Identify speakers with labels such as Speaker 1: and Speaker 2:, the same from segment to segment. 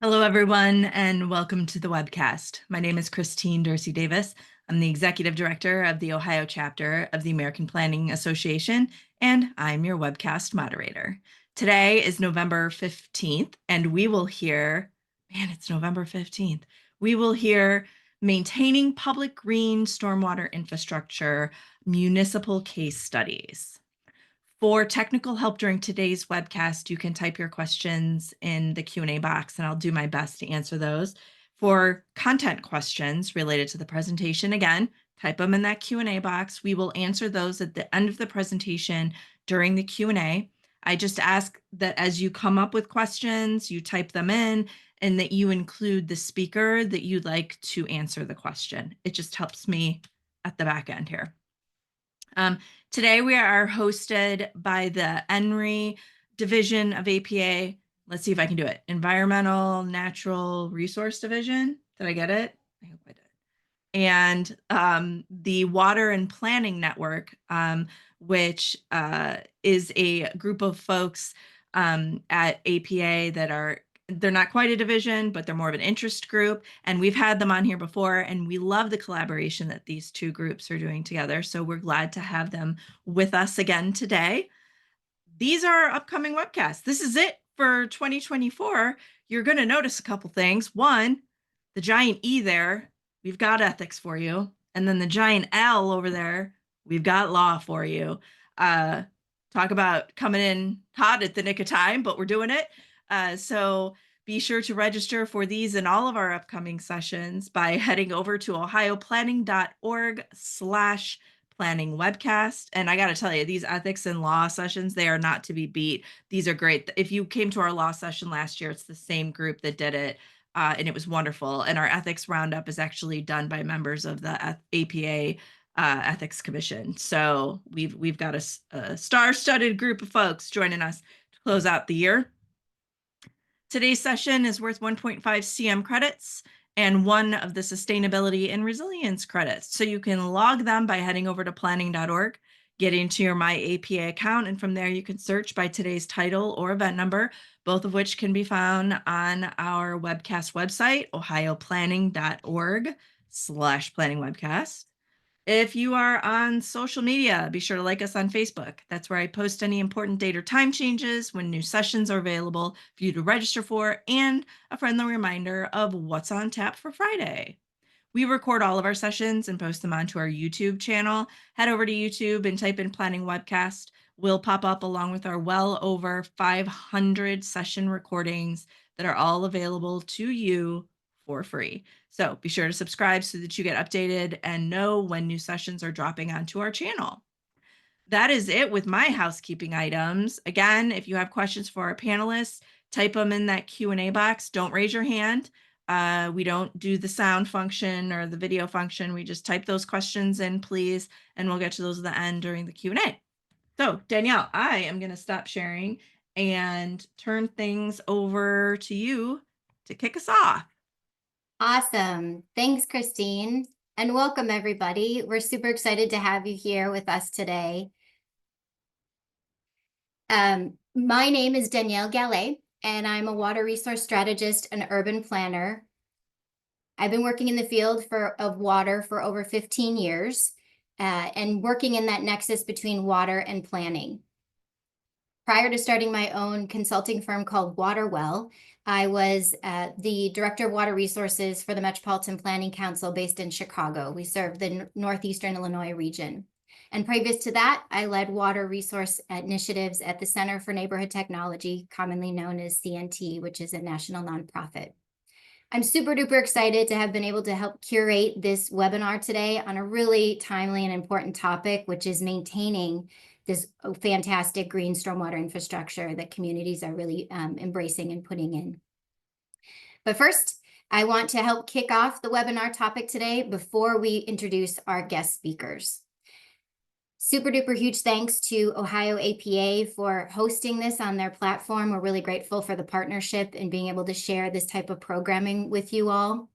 Speaker 1: Hello, everyone, and welcome to the webcast. My name is Christine Dorsey Davis. I'm the Executive Director of the Ohio chapter of the American Planning Association, and I'm your webcast moderator. Today is November 15th, and we will hear, it's November 15th. We will hear Maintaining Public Green Stormwater Infrastructure, Municipal Case Studies. For technical help during today's webcast, you can type your questions in the Q&A box, and I'll do my best to answer those. For content questions related to the presentation, again, type them in that Q&A box. We will answer those at the end of the presentation during the Q&A. I just ask that as you come up with questions, you type them in and that you include the speaker that you'd like to answer the question. It just helps me at the back end here. Today we are hosted by the ENRI division of APA. Let's see if I can do it. Environmental Natural Resource Division. Did I get it? I hope I did. And the Water and Planning Network, which is a group of folks at APA that they're not quite a division, but they're more of an interest group. And we've had them on here before, and we love the collaboration that these two groups are doing together. So we're glad to have them with us again today. These are our upcoming webcasts. This is it for 2024. You're going to notice a couple things. One, the giant E there, we've got ethics for you. And then the giant L over there, we've got law for you. Talk about coming in hot at the nick of time, but we're doing it. So be sure to register for these and all of our upcoming sessions by heading over to ohioplanning.org/planning webcast. And I got to tell you, these ethics and law sessions, they are not to be beat. These are great. If you came to our law session last year, it's the same group that did it. And it was wonderful. And our ethics roundup is actually done by members of the APA Ethics Commission. So we've got a star-studded group of folks joining us to close out the year. Today's session is worth 1.5 CM credits and one of the sustainability and resilience credits. So you can log them by heading over to planning.org, get into your My APA account, and from there you can search by today's title or event number, both of which can be found on our webcast website, ohioplanning.org/planning webcast. If you are on social media, be sure to like us on Facebook. That's where I post any important date or time changes, when new sessions are available for you to register for, and a friendly reminder of what's on tap for Friday. We record all of our sessions and post them onto our YouTube channel. Head over to YouTube and type in Planning Webcast. We'll pop up along with our well over 500 session recordings that are all available to you for free. So be sure to subscribe so that you get updated and know when new sessions are dropping onto our channel. That is it with my housekeeping items. Again, if you have questions for our panelists, type them in that Q&A box. Don't raise your hand. We don't do the sound function or the video function. We just type those questions in, please, and we'll get to those at the end during the Q&A. So Danielle, I am going to stop sharing and turn things over to you to kick us off.
Speaker 2: Awesome. Thanks, Christine. And welcome, everybody. We're super excited to have you here with us today. My name is Danielle Gallet, and I'm a water resource strategist and urban planner. I've been working in the field of water for over 15 years and working in that nexus between water and planning. Prior to starting my own consulting firm called Waterwell, I was the Director of Water Resources for the Metropolitan Planning Council based in Chicago. We serve the Northeastern Illinois region. And previous to that, I led water resource initiatives at the Center for Neighborhood Technology, commonly known as CNT, which is a national nonprofit. I'm super duper excited to have been able to help curate this webinar today on a really timely and important topic, which is maintaining this fantastic green stormwater infrastructure that communities are really embracing and putting in. But first, I want to help kick off the webinar topic today before we introduce our guest speakers. Super duper huge thanks to Ohio APA for hosting this on their platform. We're really grateful for the partnership and being able to share this type of programming with you all.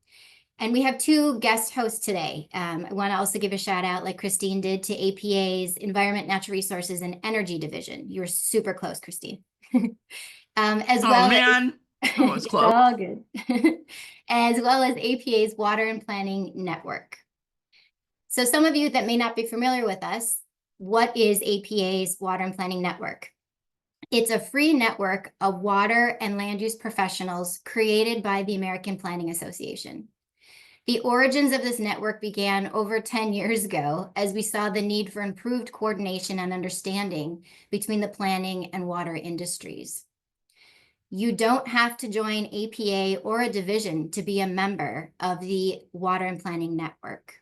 Speaker 2: And we have two guest hosts today. I want to also give a shout out, like Christine did, to APA's Environment, Natural Resources, and Energy Division. You were super close, Christine. As well,
Speaker 1: man. Oh, it's
Speaker 2: It's
Speaker 1: close.
Speaker 2: all good. As well as APA's Water and Planning Network. So some of you that may not be familiar with us, what is APA's Water and Planning Network? It's a free network of water and land use professionals created by the American Planning Association. The origins of this network began over 10 years ago as we saw the need for improved coordination and understanding between the planning and water industries. You don't have to join APA or a division to be a member of the Water and Planning Network.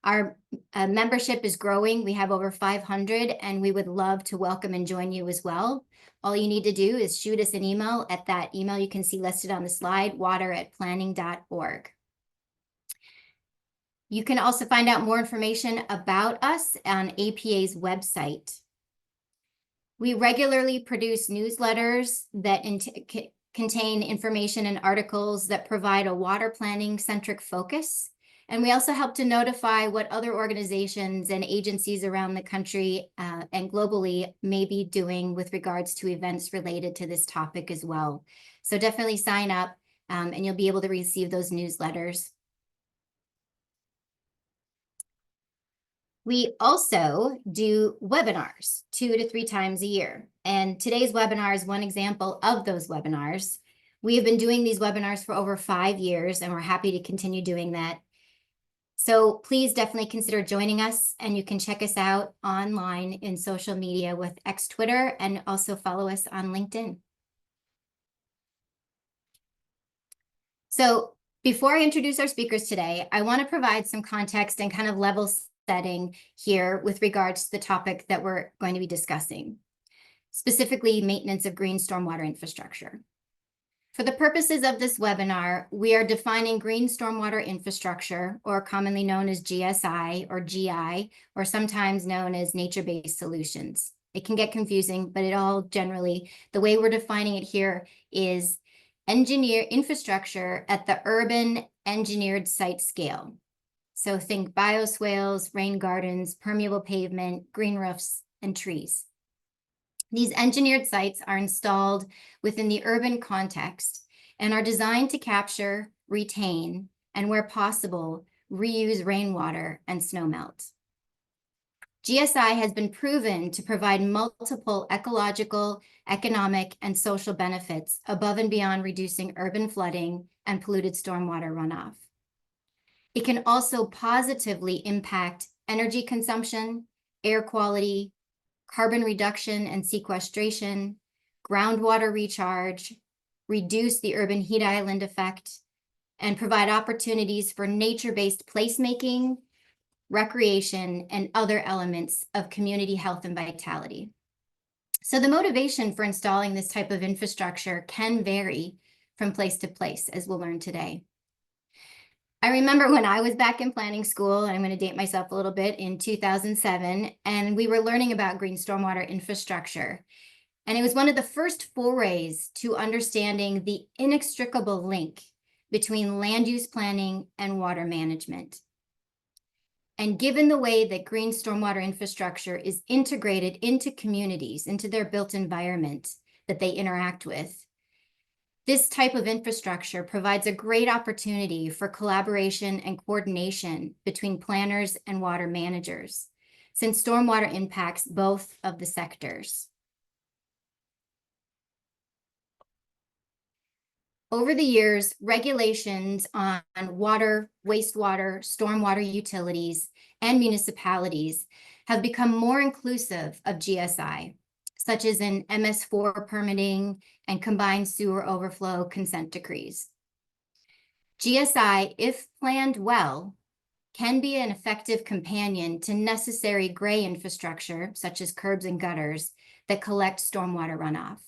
Speaker 2: Our membership is growing. We have over 500, and we would love to welcome and join you as well. All you need to do is shoot us an email at that email you can see listed on the slide, water@planning.org. You can also find out more information about us on APA's website. We regularly produce newsletters that contain information and articles that provide a water planning-centric focus. And we also help to notify what other organizations and agencies around the country and globally may be doing with regards to events related to this topic as well. So definitely sign up and you'll be able to receive those newsletters. We also do webinars 2 to 3 times a year. And today's webinar is one example of those webinars. We have been doing these webinars for over 5 years, and we're happy to continue doing that. So please definitely consider joining us, and you can check us out online in social media with X Twitter, and also follow us on LinkedIn. So before I introduce our speakers today, I want to provide some context and kind of level setting here with regards to the topic that we're going to be discussing, specifically maintenance of green stormwater infrastructure. For the purposes of this webinar, we are defining green stormwater infrastructure, or commonly known as GSI or GI, or sometimes known as nature-based solutions. It can get confusing, but it all generally, the way we're defining it here is infrastructure at the urban engineered site scale. So think bioswales, rain gardens, permeable pavement, green roofs, and trees. These engineered sites are installed within the urban context and are designed to capture, retain, and where possible, reuse rainwater and snowmelt. GSI has been proven to provide multiple ecological, economic, and social benefits above and beyond reducing urban flooding and polluted stormwater runoff. It can also positively impact energy consumption, air quality, carbon reduction and sequestration, groundwater recharge, reduce the urban heat island effect, and provide opportunities for nature-based placemaking, recreation, and other elements of community health and vitality. So the motivation for installing this type of infrastructure can vary from place to place, as we'll learn today. I remember when I was back in planning school, and I'm going to date myself a little bit, in 2007, and we were learning about green stormwater infrastructure. And it was one of the first forays to understanding the inextricable link between land use planning and water management. And given the way that green stormwater infrastructure is integrated into communities, into their built environment that they interact with, this type of infrastructure provides a great opportunity for collaboration and coordination between planners and water managers, since stormwater impacts both of the sectors. Over the years, regulations on water, wastewater, stormwater utilities, and municipalities have become more inclusive of GSI, such as in MS4 permitting and combined sewer overflow consent decrees. GSI, if planned well, can be an effective companion to necessary gray infrastructure, such as curbs and gutters, that collect stormwater runoff.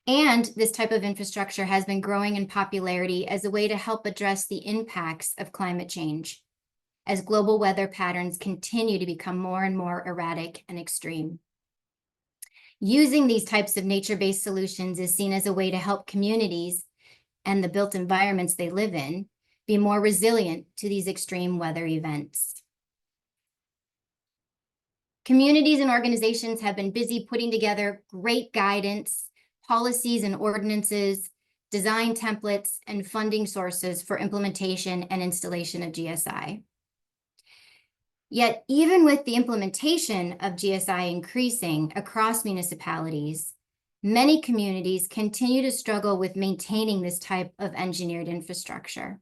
Speaker 2: And this type of infrastructure has been growing in popularity as a way to help address the impacts of climate change, as global weather patterns continue to become more and more erratic and extreme. Using these types of nature-based solutions is seen as a way to help communities and the built environments they live in be more resilient to these extreme weather events. Communities and organizations have been busy putting together great guidance, policies, and ordinances design templates, and funding sources for implementation and installation of GSI. Yet, even with the implementation of GSI increasing across municipalities, many communities continue to struggle with maintaining this type of engineered infrastructure.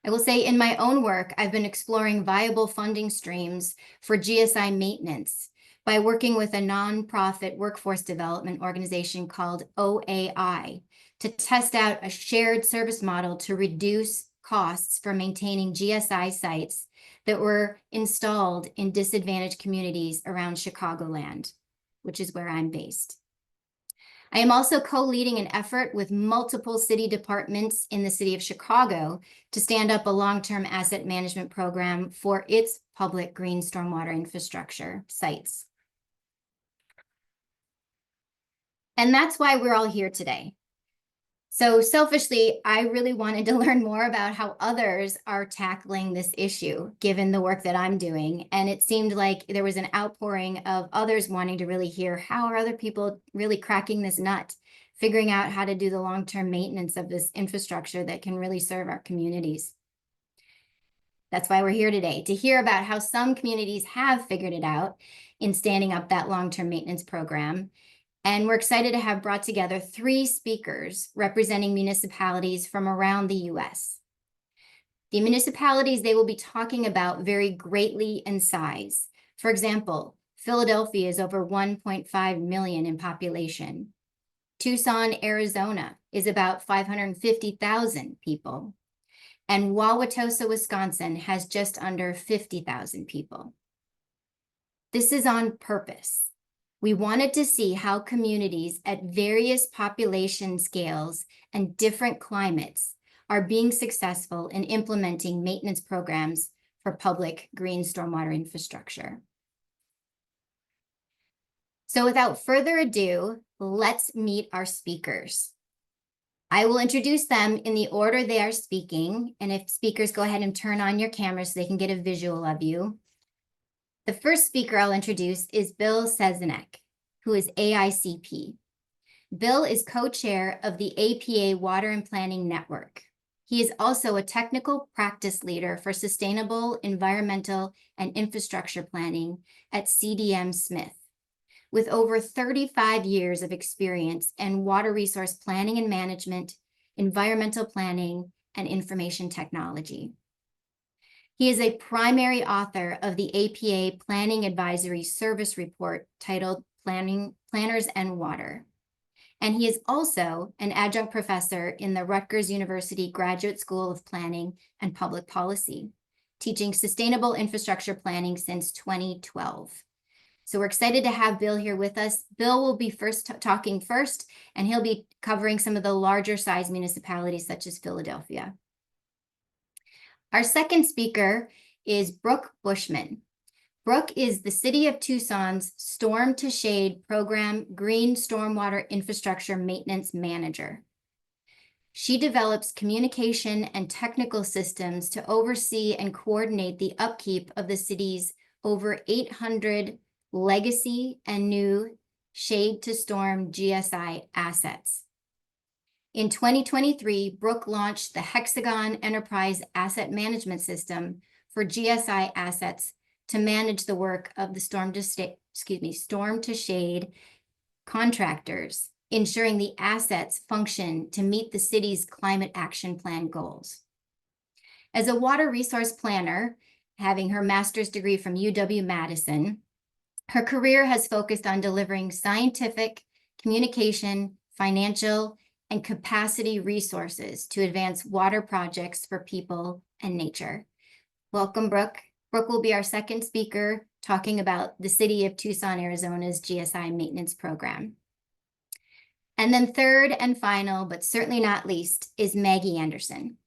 Speaker 2: I will say in my own work, I've been exploring viable funding streams for GSI maintenance by working with a nonprofit workforce development organization called OAI to test out a shared service model to reduce costs for maintaining GSI sites that were installed in disadvantaged communities around Chicagoland, which is where I'm based. I am also co-leading an effort with multiple city departments in the city of Chicago to stand up a long-term asset management program for its public green stormwater infrastructure sites. And that's why we're all here today. So selfishly, I really wanted to learn more about how others are tackling this issue, given the work that I'm doing. And it seemed like there was an outpouring of others wanting to really hear how are other people really cracking this nut, figuring out how to do the long-term maintenance of this infrastructure that can really serve our communities. That's why we're here today, to hear about how some communities have figured it out in standing up that long-term maintenance program. And we're excited to have brought together 3 speakers representing municipalities from around the US. The municipalities they will be talking about vary greatly in size. For example, Philadelphia is over 1.5 million in population. Tucson, Arizona is about 550,000 people. And Wauwatosa, Wisconsin has just under 50,000 people. This is on purpose. We wanted to see how communities at various population scales and different climates are being successful in implementing maintenance programs for public green stormwater infrastructure. So without further ado, let's meet our speakers. I will introduce them in the order they are speaking, and if speakers go ahead and turn on your cameras so they can get a visual of you. The first speaker I'll introduce is Bill Sezenek, who is AICP. Bill is co-chair of the APA Water and Planning Network. He is also a technical practice leader for sustainable environmental and infrastructure planning at CDM Smith, with over 35 years of experience in water resource planning and management, environmental planning, and information technology. He is a primary author of the APA Planning Advisory Service Report titled Planners and Water. And he is also an adjunct professor in the Rutgers University Graduate School of Planning and Public Policy, teaching sustainable infrastructure planning since 2012. So we're excited to have Bill here with us. Bill will be talking first, and he'll be covering some of the larger size municipalities such as Philadelphia. Our second speaker is Brooke Bushman. Brooke is the City of Tucson's Storm to Shade Program Green Stormwater Infrastructure Maintenance Manager. She develops communication and technical systems to oversee and coordinate the upkeep of the city's over 800 legacy and new shade to storm GSI assets. In 2023, Brooke launched the Hexagon Enterprise Asset Management System for GSI assets to manage the work of the storm to shade contractors, ensuring the assets function to meet the city's climate action plan goals. As a water resource planner, having her master's degree from UW-Madison, her career has focused on delivering scientific, communication, financial, and capacity resources to advance water projects for people and nature. Welcome, Brooke. Brooke will be our second speaker talking about the City of Tucson, Arizona's GSI maintenance program. And then third and final, but certainly not least, is Maggie Anderson.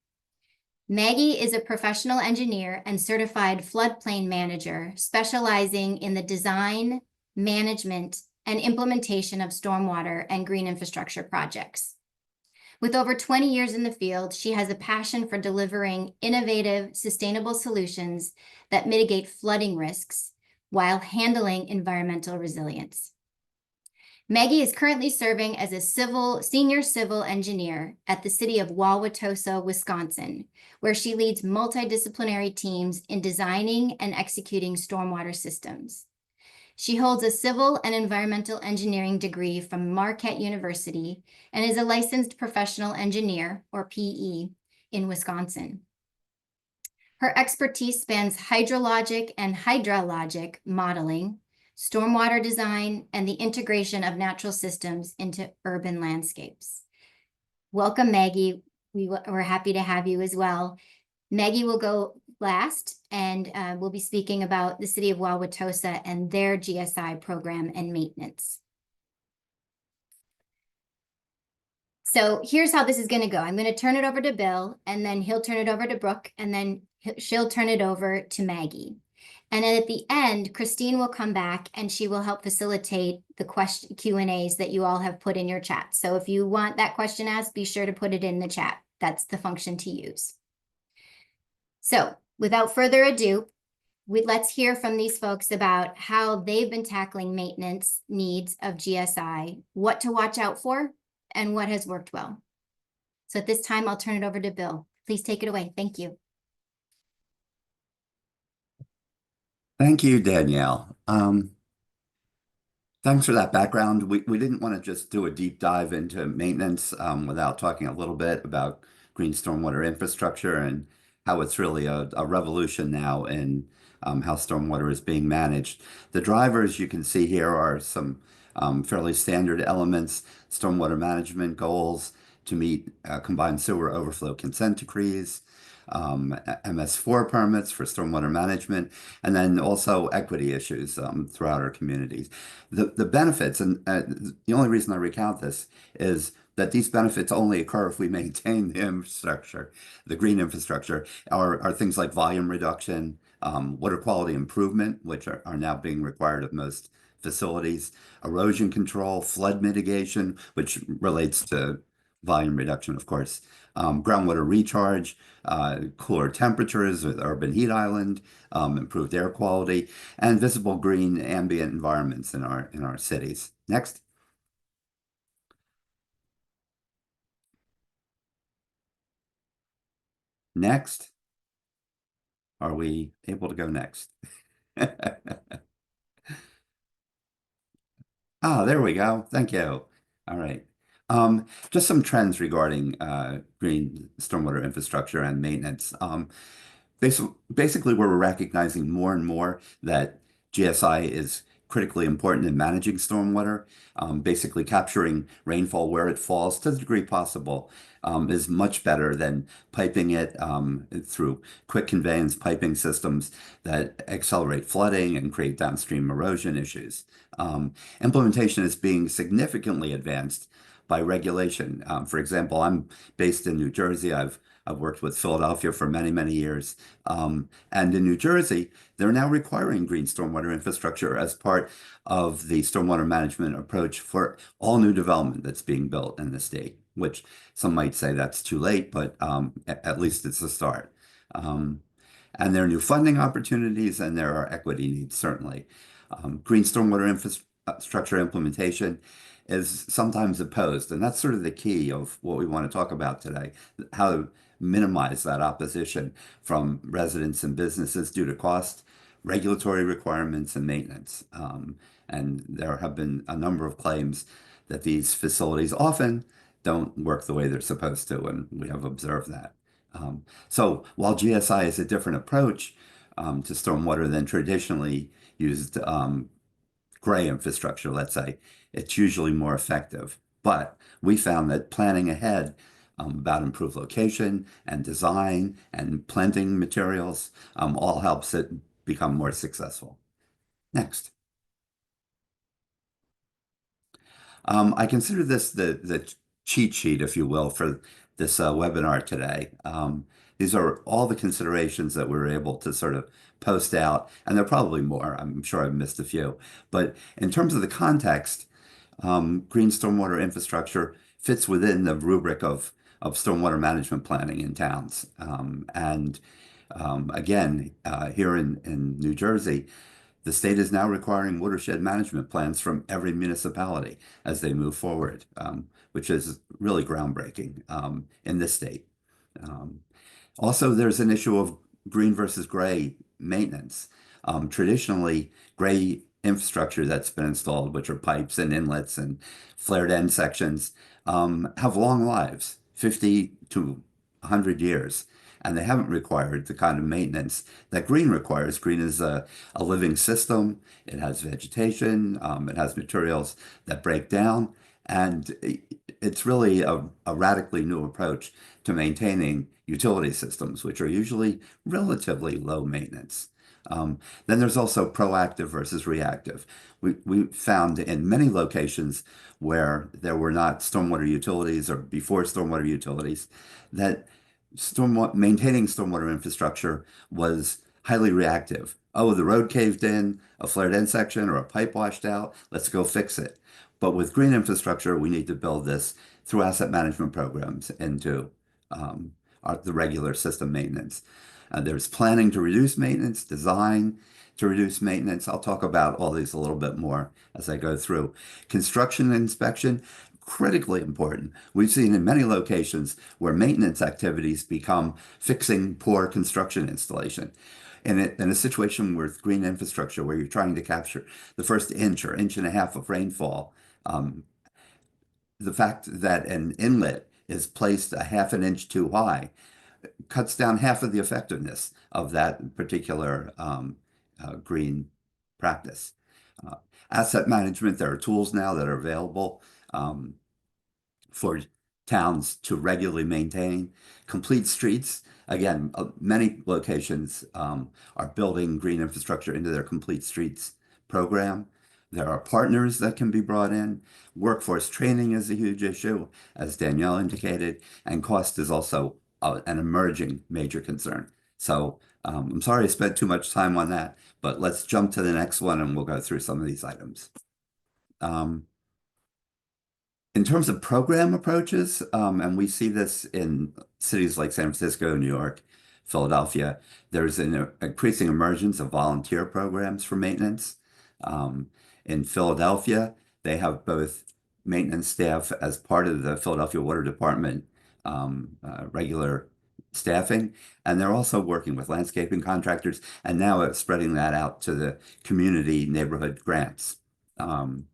Speaker 2: Maggie is a professional engineer and certified floodplain manager specializing in the design, management, and implementation of stormwater and green infrastructure projects. With over 20 years in the field, she has a passion for delivering innovative, sustainable solutions that mitigate flooding risks while handling environmental resilience. Maggie is currently serving as a senior civil engineer at the city of Wauwatosa, Wisconsin, where she leads multidisciplinary teams in designing and executing stormwater systems. She holds a civil and environmental engineering degree from Marquette University and is a licensed professional engineer, or PE, in Wisconsin. Her expertise spans hydrologic and hydraulic modeling, stormwater design, and the integration of natural systems into urban landscapes. Welcome, Maggie. We're happy to have you as well. Maggie will go last, and we'll be speaking about the city of Wauwatosa and their GSI program and maintenance. So here's how this is going to go. I'm going to turn it over to Bill, and then he'll turn it over to Brooke, and then she'll turn it over to Maggie. And then at the end, Christine will come back and she will help facilitate the Q&As that you all have put in your chat. So if you want that question asked, be sure to put it in the chat. That's the function to use. So without further ado, let's hear from these folks about how they've been tackling maintenance needs of GSI, what to watch out for, and what has worked well. So at this time, I'll turn it over to Bill. Please take it away. Thank you.
Speaker 3: Thank you, Danielle. Thanks for that background. We didn't want to just do a deep dive into maintenance without talking a little bit about green stormwater infrastructure and how it's really a revolution now in how stormwater is being managed. The drivers you can see here are some fairly standard elements: stormwater management goals to meet combined sewer overflow consent decrees, MS4 permits for stormwater management, and then also equity issues throughout our communities. The benefits, and the only reason I recount this is that these benefits only occur if we maintain the infrastructure, the green infrastructure, are things like volume reduction, water quality improvement, which are now being required of most facilities, erosion control, flood mitigation, which relates to volume reduction, of course, groundwater recharge, cooler temperatures with urban heat island, improved air quality, and visible green ambient environments in our cities. Next. Next. Are we able to go next? Ah, there we go. Thank you. All right. Just some trends regarding green stormwater infrastructure and maintenance. Basically, we're recognizing more and more that GSI is critically important in managing stormwater. Basically, capturing rainfall where it falls to the degree possible is much better than piping it through quick conveyance piping systems that accelerate flooding and create downstream erosion issues. Implementation is being significantly advanced by regulation. For example, I'm based in New Jersey. I've worked with Philadelphia for many, many years. And in New Jersey, they're now requiring green stormwater infrastructure as part of the stormwater management approach for all new development that's being built in the state, which some might say that's too late, but at least it's a start. And there are new funding opportunities and there are equity needs, certainly. Green stormwater infrastructure implementation is sometimes opposed, and that's sort of the key of what we want to talk about today, how to minimize that opposition from residents and businesses due to cost, regulatory requirements, and maintenance. And there have been a number of claims that these facilities often don't work the way they're supposed to, and we have observed that. So while GSI is a different approach to stormwater than traditionally used gray infrastructure, let's say, it's usually more effective. But we found that planning ahead about improved location and design and planting materials all helps it become more successful. Next. I consider this the cheat sheet, if you will, for this webinar today. These are all the considerations that we were able to sort of post out, and there are probably more. I'm sure I've missed a few. But in terms of the context, green stormwater infrastructure fits within the rubric of stormwater management planning in towns. Again, here in New Jersey, The state is now requiring watershed management plans from every municipality as they move forward, which is really groundbreaking in this state. Um, Also, there's an issue of green versus gray maintenance. Traditionally, gray infrastructure that's been installed, which are pipes and inlets and flared end sections, have long lives, 50 to 100 years, and they haven't required the kind of maintenance that green requires. Green is a living system. It has vegetation, it has materials that break down, and it's really a radically new approach to maintaining utility systems, which are usually relatively low maintenance. Then there's also proactive versus reactive. We found in many locations where there were not stormwater utilities or before stormwater utilities that maintaining stormwater infrastructure was highly reactive. Oh, the road caved in, a flared end section or a pipe washed out, let's go fix it. But with green infrastructure, we need to build this through asset management programs into the regular system maintenance. There's planning to reduce maintenance, design to reduce maintenance. I'll talk about all these a little bit more as I go through. Construction and inspection, critically important. We've seen in many locations where maintenance activities become fixing poor construction installation. In a situation with green infrastructure where you're trying to capture the first inch or inch and a half of rainfall, the fact that an inlet is placed a half an inch too high cuts down half of the effectiveness of that particular green practice. Uh, Asset management, there are tools now that are available for towns to regularly maintain. Complete streets, again, many locations are building green infrastructure into their complete streets program. There are partners that can be brought in. Workforce training is a huge issue, as Danielle indicated, and cost is also an emerging major concern. So I'm sorry I spent too much time on that, but let's jump to the next one and we'll go through some of these items. In terms of program approaches, and we see this in cities like San Francisco, New York, Philadelphia, there's an increasing emergence of volunteer programs for maintenance. In Philadelphia, they have both maintenance staff as part of the Philadelphia Water Department regular staffing, and they're also working with landscaping contractors, and now it's spreading that out to the community neighborhood grants. And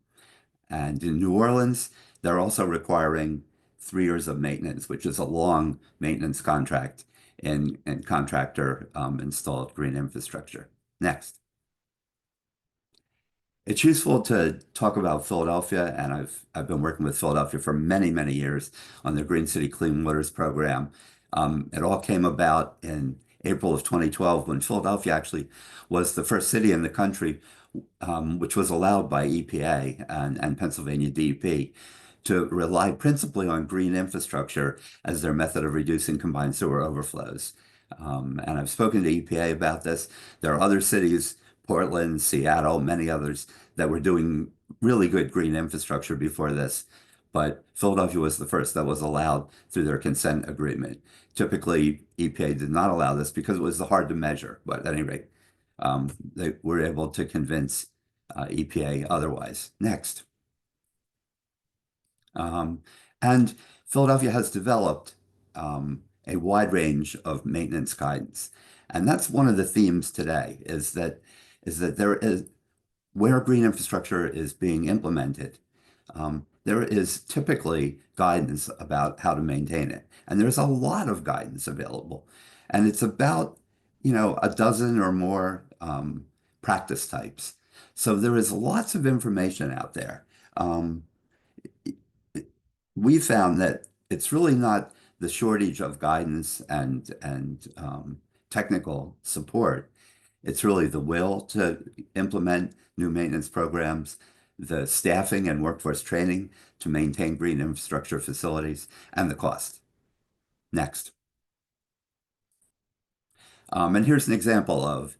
Speaker 3: in New Orleans, they're also requiring 3 years of maintenance, which is a long maintenance contract in contractor installed green infrastructure. Next. It's useful to talk about Philadelphia, and I've been working with Philadelphia for many, many years on the Green City Clean Waters program. It all came about in April of 2012 when Philadelphia actually was the first city in the country which was allowed by EPA and Pennsylvania DEP to rely principally on green infrastructure as their method of reducing combined sewer overflows. And I've spoken to EPA about this. There are other cities, Portland, Seattle, many others that were doing really good green infrastructure before this. But Philadelphia was the first that was allowed through their consent agreement. Typically, EPA did not allow this because it was hard to measure. But at any rate, they were able to convince EPA otherwise. Next. And Philadelphia has developed a wide range of maintenance guidance. And that's one of the themes today is that there is, where green infrastructure is being implemented, there is typically guidance about how to maintain it. And there's a lot of guidance available. And it's about, a dozen or more practice types. So there is lots of information out there. We found that it's really not the shortage of guidance and technical support. It's really the will to implement new maintenance programs, the staffing and workforce training to maintain green infrastructure facilities, and the cost. Next. And here's an example of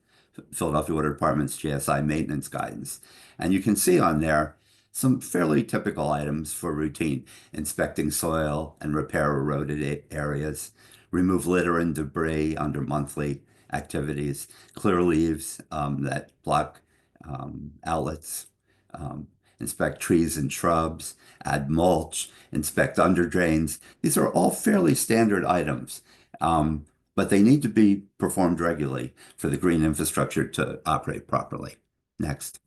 Speaker 3: Philadelphia Water Department's GSI maintenance guidance. And you can see on there some fairly typical items for routine: inspecting soil and repair eroded areas, remove litter and debris under monthly activities, clear leaves that block outlets, inspect trees and shrubs, add mulch, inspect under drains. These are all fairly standard items, but they need to be performed regularly for the green infrastructure to operate properly. Next.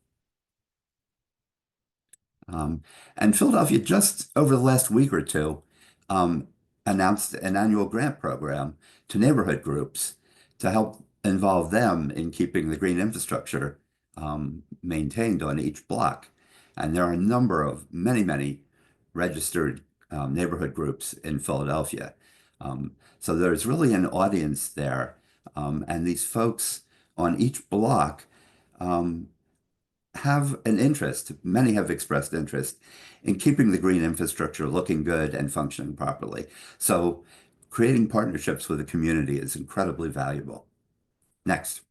Speaker 3: Um, and Philadelphia, just over the last week or two, um, announced an annual grant program to neighborhood groups to help involve them in keeping the green infrastructure maintained on each block. And there are a number of many registered neighborhood groups in Philadelphia. So there's really an audience there. And these folks on each block um, have an interest, many have expressed interest in keeping the green infrastructure looking good and functioning properly. So creating partnerships with the community is incredibly valuable. Next.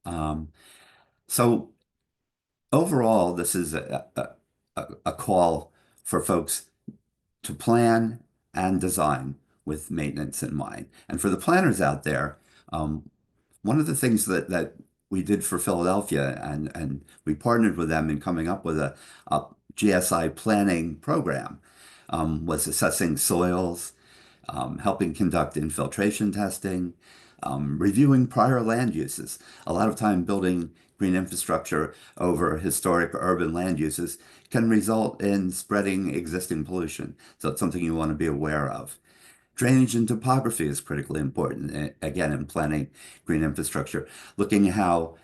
Speaker 3: Um, so overall, this is a call for folks to plan and design with maintenance in mind. And for the planners out there, um, one of the things that we did for Philadelphia, and we partnered with them in coming up with a GSI planning program, was assessing soils, helping conduct infiltration testing, reviewing prior land uses. A lot of time building green infrastructure over historic urban land uses can result in spreading existing pollution. So it's something you want to be aware of. Drainage and topography is critically important, again, in planning green infrastructure, looking at how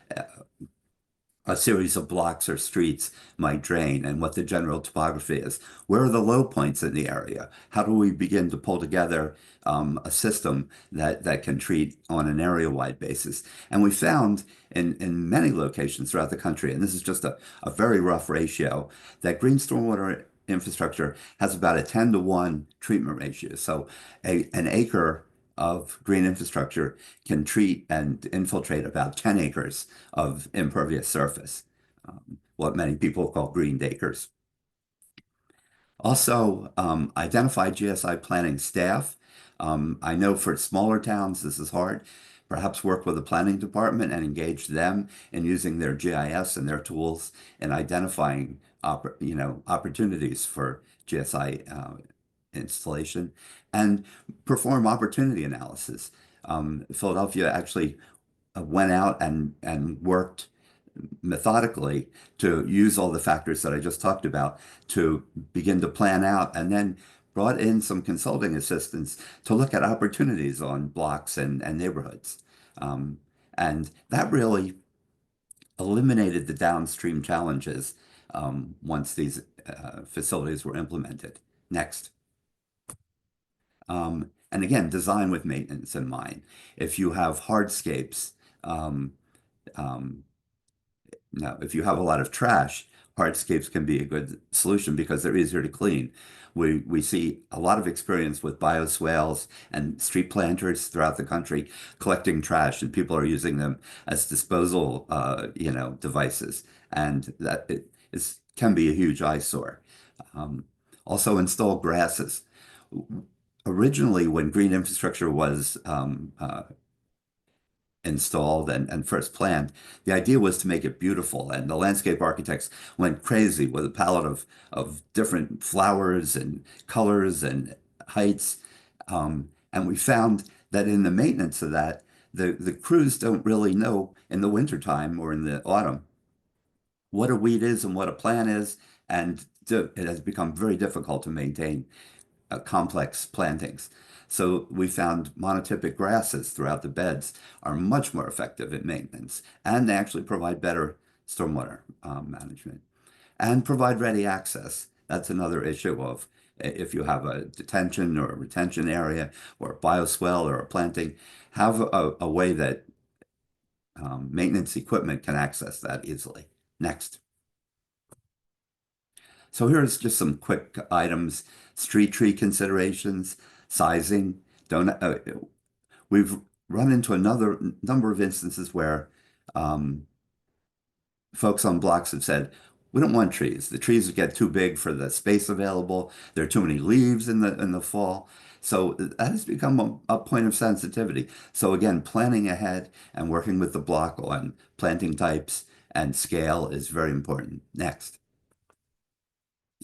Speaker 3: a series of blocks or streets might drain and what the general topography is. Where are the low points in the area? How do we begin to pull together a system that can treat on an area-wide basis? And we found in many locations throughout the country, and this is just a very rough ratio, that green stormwater infrastructure has about a 10-to-1 treatment ratio. So an acre of green infrastructure can treat and infiltrate about 10 acres of impervious surface, what many people call green acres. Also, identify GSI planning staff. I know for smaller towns, this is hard. Perhaps work with the planning department and engage them in using their GIS and their tools and identifying opportunities for GSI installation and perform opportunity analysis. Philadelphia actually went out and worked methodically to use all the factors that I just talked about to begin to plan out, and then brought in some consulting assistance to look at opportunities on blocks and neighborhoods. Um, and that really eliminated the downstream challenges once these facilities were implemented. Next. And again, design with maintenance in mind. If you have hardscapes, um, um, now, if you have a lot of trash, hardscapes can be a good solution because they're easier to clean. We see a lot of experience with bioswales and street planters throughout the country collecting trash, and people are using them as disposal, devices, and that can be a huge eyesore. Um, Also, install grasses. Originally, when green infrastructure was installed and first planned, the idea was to make it beautiful. And the landscape architects went crazy with a palette of different flowers and colors and heights. And we found that in the maintenance of that, the crews don't really know in the wintertime or in the autumn what a weed is and what a plant is. And it has become very difficult to maintain complex plantings. So we found monotypic grasses throughout the beds are much more effective in maintenance, and they actually provide better stormwater management and provide ready access. That's another issue of if you have a detention or a retention area or a bioswale or a planting, have a way that maintenance equipment can access that easily. Next. So here's just some quick items, street tree considerations, sizing. Don't We've run into another number of instances where folks on blocks have said, We don't want trees. The trees get too big for the space available. There are too many leaves in the fall. So that has become a point of sensitivity. So again, planning ahead and working with the block on planting types and scale is very important. Next,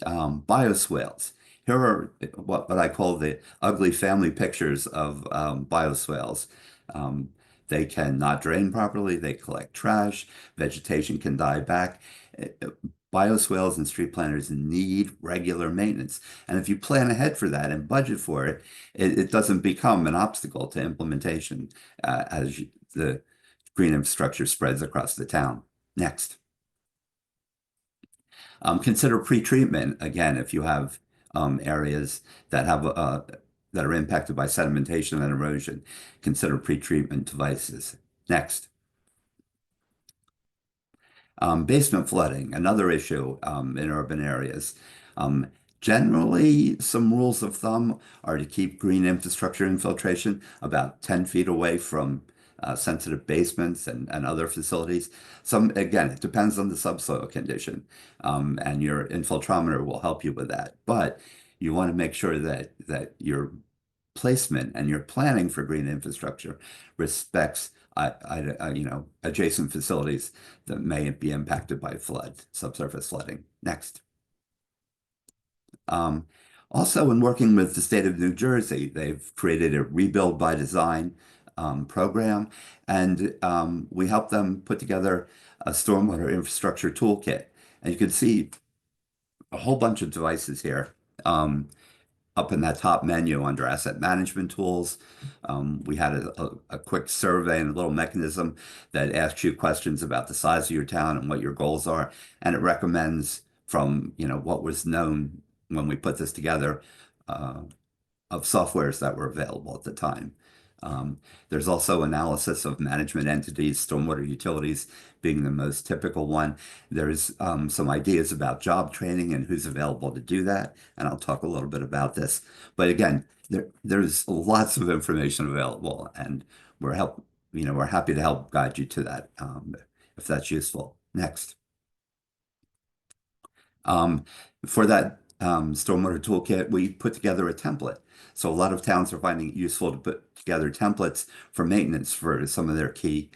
Speaker 3: bioswales. Here are what I call the ugly family pictures of bioswales. Um, they cannot drain properly. They collect trash. Vegetation can die back. Bioswales and street planters need regular maintenance. And if you plan ahead for that and budget for it, it doesn't become an obstacle to implementation the green infrastructure spreads across the town. Next. Consider pre-treatment again if you have areas that have that are impacted by sedimentation and erosion. Consider pre-treatment devices. Next, basement flooding, another issue in urban areas. Um, Generally, some rules of thumb are to keep green infrastructure infiltration about 10 feet away from sensitive basements and other facilities. Again, it depends on the subsoil condition, and your infiltrometer will help you with that. But you want to make sure that your placement and your planning for green infrastructure respects adjacent facilities that may be impacted by subsurface flooding. Next. Um, Also, in working with the state of New Jersey, they've created a Rebuild by Design program, and we help them put together a stormwater infrastructure toolkit. And you can see a whole bunch of devices here. Up in that top menu under asset management tools, we had a quick survey and a little mechanism that asks you questions about the size of your town and what your goals are. And it recommends from, what was known when we put this together, uh, of softwares that were available at the time. Um, there's also analysis of management entities, stormwater utilities being the most typical one. There's some ideas about job training and who's available to do that, and I'll talk a little bit about this. But again, there's lots of information available, and we're happy to help guide you to that if that's useful. Next. Um, for that stormwater toolkit, we put together a template. So a lot of towns are finding it useful to put together templates for maintenance for some of their key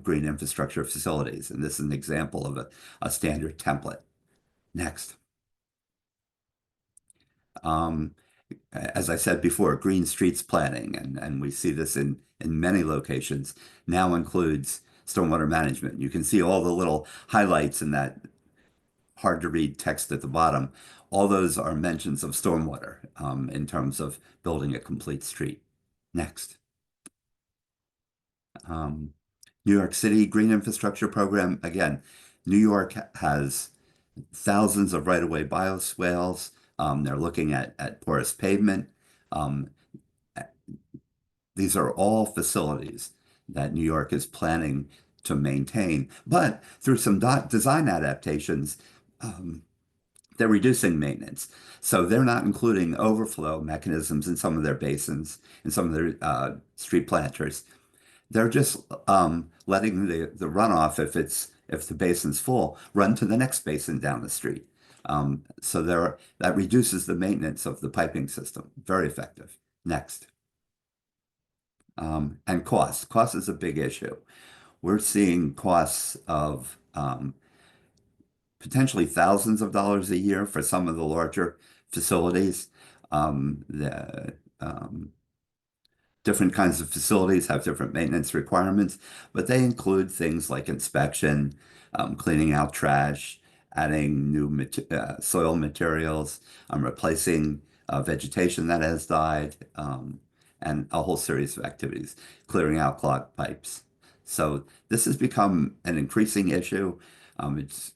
Speaker 3: green infrastructure facilities. And this is an example of a standard template. Next. Um, as I said before, green streets planning, and we see this in many locations, now includes stormwater management. You can see all the little highlights in that hard to read text at the bottom. All those are mentions of stormwater in terms of building a complete street. Next. Um, New York City Green Infrastructure Program. Again, New York has thousands of right-of-way bioswales. They're looking at porous pavement. Um, these are all facilities that New York is planning to maintain, but through some design adaptations, they're reducing maintenance. So they're not including overflow mechanisms in some of their basins, in some of their street planters. They're just letting the runoff, if the basin's full, run to the next basin down the street. So that reduces the maintenance of the piping system. Very effective. Next. And cost. Cost is a big issue. We're seeing costs of potentially thousands of dollars a year for some of the larger facilities. The different kinds of facilities have different maintenance requirements, but they include things like inspection, cleaning out trash, adding new soil materials, replacing vegetation that has died, and a whole series of activities, clearing out clogged pipes. So this has become an increasing issue. It's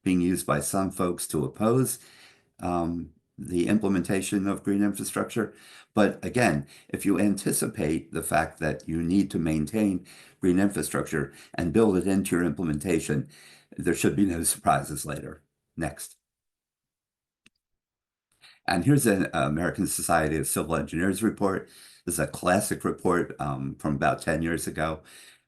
Speaker 3: being used by some folks to oppose the implementation of green infrastructure. But again, if you anticipate the fact that you need to maintain green infrastructure and build it into your implementation, there should be no surprises later. Next. And here's an American Society of Civil Engineers report. This is a classic report from about 10 years ago.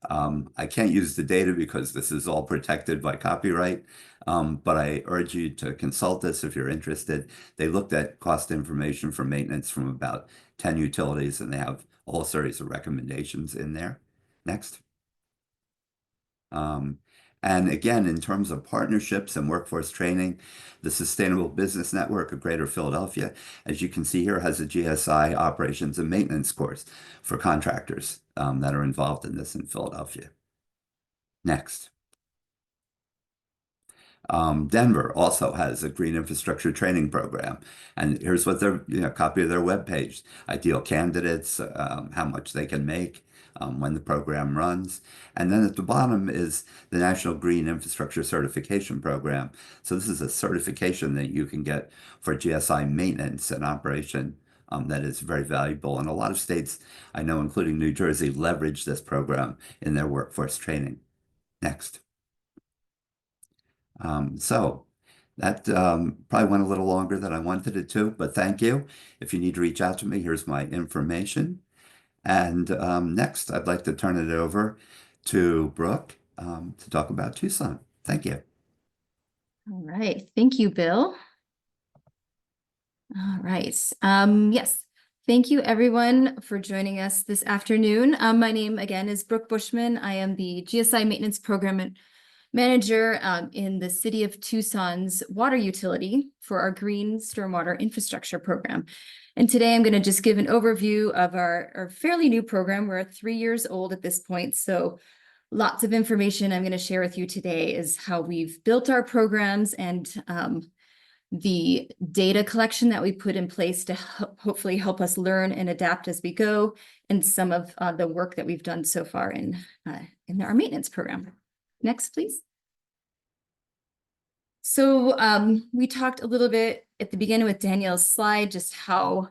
Speaker 3: I can't use the data because this is all protected by copyright, but I urge you to consult this if you're interested. They looked at cost information for maintenance from about 10 utilities, and they have a whole series of recommendations in there. Next. Um, and again, in terms of partnerships and workforce training, the Sustainable Business Network of Greater Philadelphia, as you can see here, has a GSI operations and maintenance course for contractors that are involved in this in Philadelphia. Next. Denver also has a green infrastructure training program. And here's what their, copy of their webpage, ideal candidates, how much they can make, when the program runs. And then at the bottom is the National Green Infrastructure Certification Program. So this is a certification that you can get for GSI maintenance and operation. That is very valuable. And a lot of states, I know, including New Jersey, leverage this program in their workforce training. Next. So that probably went a little longer than I wanted it to, but thank you. If you need to reach out to me, here's my information. And next, I'd like to turn it over to Brooke to talk about Tucson. Thank you.
Speaker 4: All right. Thank you, Bill. All right. Yes. Thank you, everyone, for joining us this afternoon. My name, again, is Brooke Bushman. I am the GSI Maintenance Program Manager in the City of Tucson's water utility for our Green Stormwater Infrastructure Program. And today I'm going to just give an overview of our fairly new program. We're 3 years old at this point, so lots of information I'm going to share with you today is how we've built our programs and the data collection that we put in place to hopefully help us learn and adapt as we go, and some of the work that we've done so far in our maintenance program. Next, please. So we talked a little bit at the beginning with Danielle's slide, just how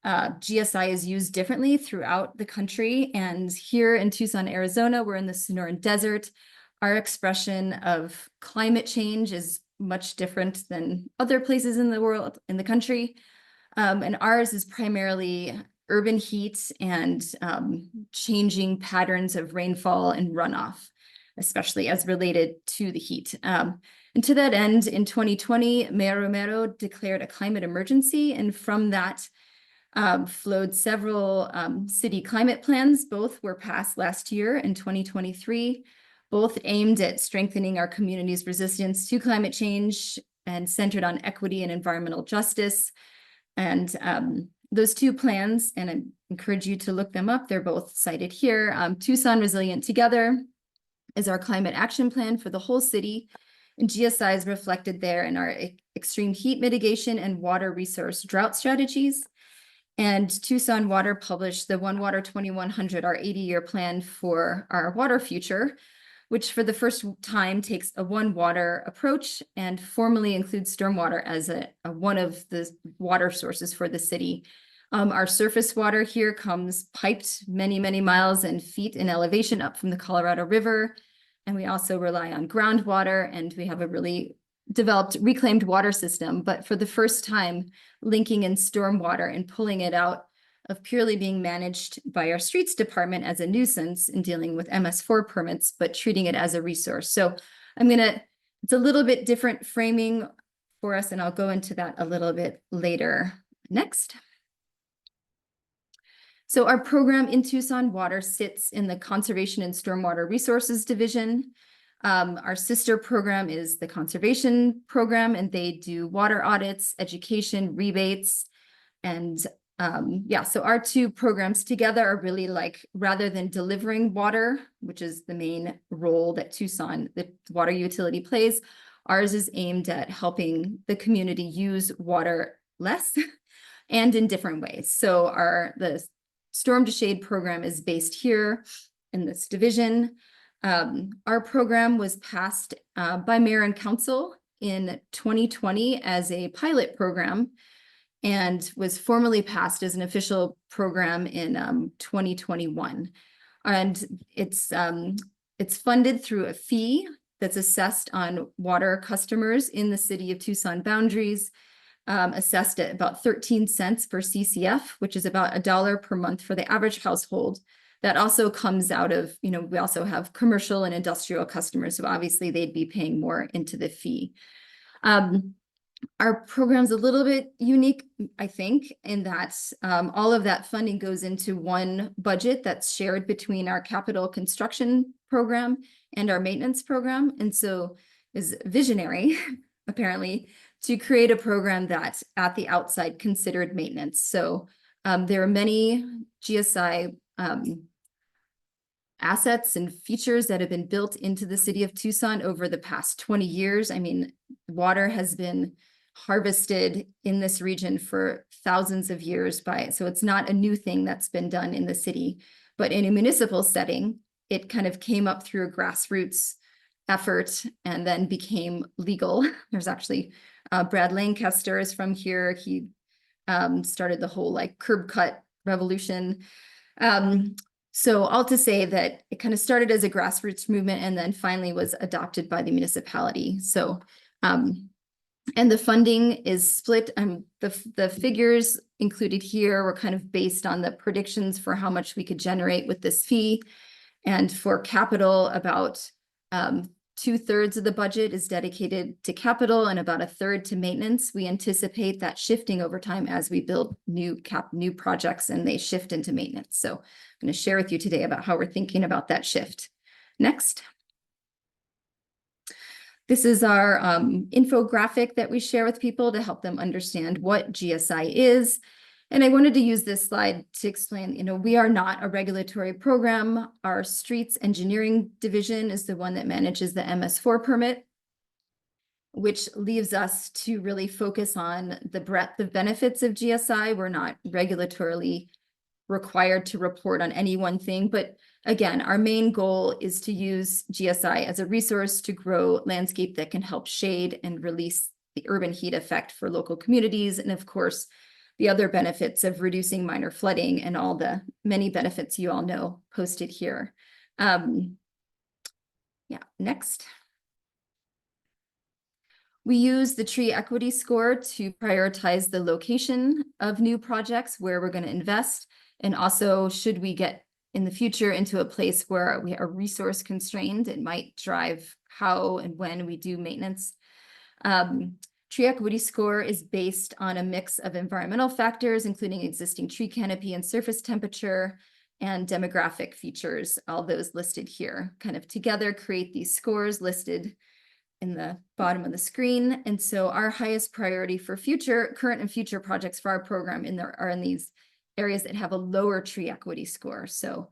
Speaker 4: GSI is used differently throughout the country. And here in Tucson, Arizona, we're in the Sonoran Desert. Our expression of climate change is much different than other places in the world, in the country. And ours is primarily urban heat and changing patterns of rainfall and runoff, especially as related to the heat. And to that end, in 2020, Mayor Romero declared a climate emergency, and from that flowed several city climate plans. Both were passed last year in 2023, both aimed at strengthening our community's resilience to climate change and centered on equity and environmental justice. And those two plans, and I encourage you to look them up, they're both cited here. Tucson Resilient Together is our climate action plan for the whole city, and GSI is reflected there in our extreme heat mitigation and water resource drought strategies. And Tucson Water published the One Water 2100, our 80-year plan for our water future, which for the first time takes a one water approach and formally includes stormwater as one of the water sources for the city. Our surface water here comes piped many, many miles and feet in elevation up from the Colorado River. And we also rely on groundwater, and we have a really developed reclaimed water system, but for the first time, linking in stormwater and pulling it out of purely being managed by our streets department as a nuisance and dealing with MS4 permits, but treating it as a resource. So it's a little bit different framing for us, and I'll go into that a little bit later. Next. So our program in Tucson Water sits in the Conservation and Stormwater Resources Division. Our sister program is the Conservation Program, and they do water audits, education, rebates, and so our two programs together are really like, rather than delivering water, which is the main role that Tucson, the water utility plays, ours is aimed at helping the community use water less and in different ways. So the Storm to Shade program is based here in this division. Our program was passed by Mayor and Council in 2020 as a pilot program, and was formally passed as an official program in 2021. And it's funded through a fee that's assessed on water customers in the city of Tucson boundaries, assessed at about 13 cents per CCF, which is about $1 per month for the average household. that also comes out of, we also have commercial and industrial customers, so obviously they'd be paying more into the fee. Our program's a little bit unique, I think, in that all of that funding goes into one budget that's shared between our capital construction program and our maintenance program. And so is visionary, apparently, to create a program that at the outside considered maintenance. So there are many GSI assets and features that have been built into the city of Tucson over the past 20 years. I mean, water has been harvested in this region for thousands of years so it's not a new thing that's been done in the city, but in a municipal setting, it kind of came up through a grassroots effort and then became legal. There's actually Brad Lancaster is from here. He started the whole like curb cut revolution. So all to say that it kind of started as a grassroots movement and then finally was adopted by the municipality. So and the funding is split. The figures included here were kind of based on the predictions for how much we could generate with this fee. And for capital, about 2/3 of the budget is dedicated to capital and about 1/3 to maintenance. We anticipate that shifting over time as we build new projects and they shift into maintenance. So I'm going to share with you today about how we're thinking about that shift. Next. This is our infographic that we share with people to help them understand what GSI is. And I wanted to use this slide to explain, we are not a regulatory program. Our streets engineering division is the one that manages the MS4 permit, which leaves us to really focus on the breadth of benefits of GSI. We're not regulatorily required to report on any one thing, but again, our main goal is to use GSI as a resource to grow landscape that can help shade and release the urban heat effect for local communities. And of course, the other benefits of reducing minor flooding and all the many benefits you all know posted here. Next. We use the tree equity score to prioritize the location of new projects where we're going to invest. And also, should we get in the future into a place where we are resource constrained, it might drive how and when we do maintenance. Tree equity score is based on a mix of environmental factors, including existing tree canopy and surface temperature and demographic features, all those listed here, kind of together create these scores listed in the bottom of the screen. And so our highest priority for current and future projects for our program are in these areas that have a lower tree equity score. So,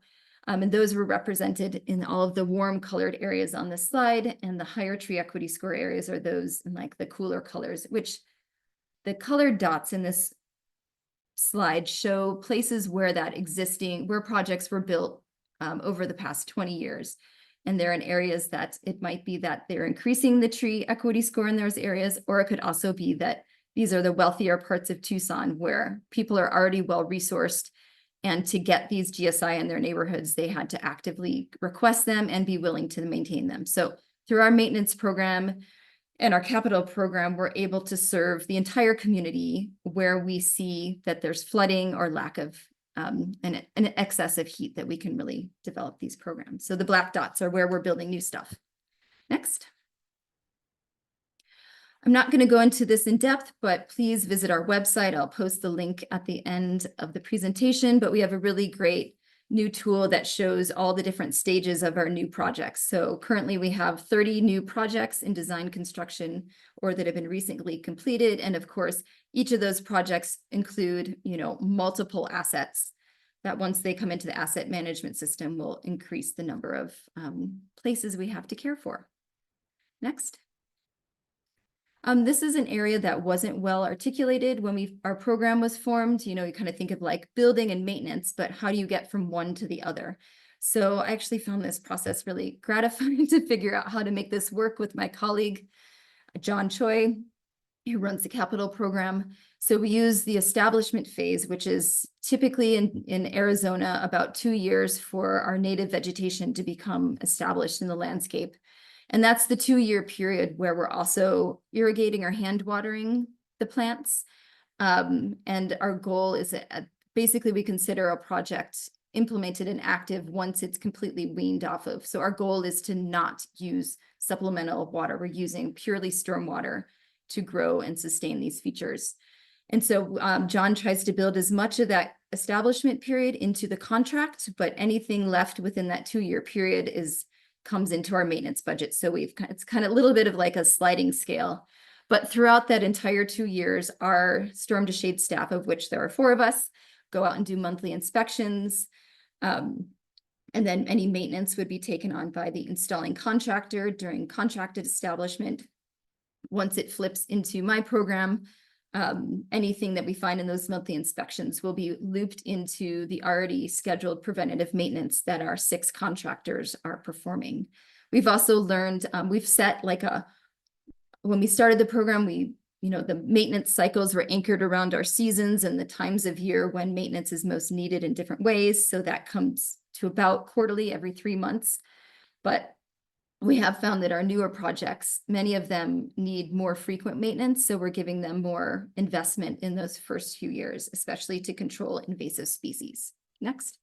Speaker 4: and those were represented in all of the warm colored areas on this slide, and the higher tree equity score areas are those in like the cooler colors, which the colored dots in this slide show places where where projects were built over the past 20 years. And they're in areas that it might be that they're increasing the tree equity score in those areas, or it could also be that these are the wealthier parts of Tucson where people are already well resourced. And to get these GSI in their neighborhoods, they had to actively request them and be willing to maintain them. So through our maintenance program and our capital program, we're able to serve the entire community where we see that there's flooding or lack of an excess of heat, that we can really develop these programs. So the black dots are where we're building new stuff. Next. I'm not going to go into this in depth, but please visit our website. I'll post the link at the end of the presentation, but we have a really great new tool that shows all the different stages of our new projects. So currently we have 30 new projects in design construction or that have been recently completed. And of course, each of those projects include, multiple assets that once they come into the asset management system will increase the number of places we have to care for. Next. This is an area that wasn't well articulated when our program was formed. You kind of think of like building and maintenance, but how do you get from one to the other? So I actually found this process really gratifying to figure out how to make this work with my colleague, John Choi, who runs the capital program. So we use the establishment phase, which is typically in Arizona about 2 years for our native vegetation to become established in the landscape. And that's the 2-year period where we're also irrigating or hand watering the plants. And our goal is that basically we consider a project implemented and active once it's completely weaned off of. So our goal is to not use supplemental water. We're using purely stormwater to grow and sustain these features. And so John tries to build as much of that establishment period into the contract, but anything left within that 2-year period comes into our maintenance budget. So it's kind of a little bit of like a sliding scale. But throughout that entire 2 years, our storm to shade staff, of which there are 4 of us, go out and do monthly inspections. And then any maintenance would be taken on by the installing contractor during contracted establishment. Once it flips into my program, anything that we find in those monthly inspections will be looped into the already scheduled preventative maintenance that our 6 contractors are performing. We've also learned, we've set like when we started the program, the maintenance cycles were anchored around our seasons and the times of year when maintenance is most needed in different ways. So that comes to about quarterly, every 3 months. But we have found that our newer projects, many of them need more frequent maintenance. So we're giving them more investment in those first few years, especially to control invasive species. Next.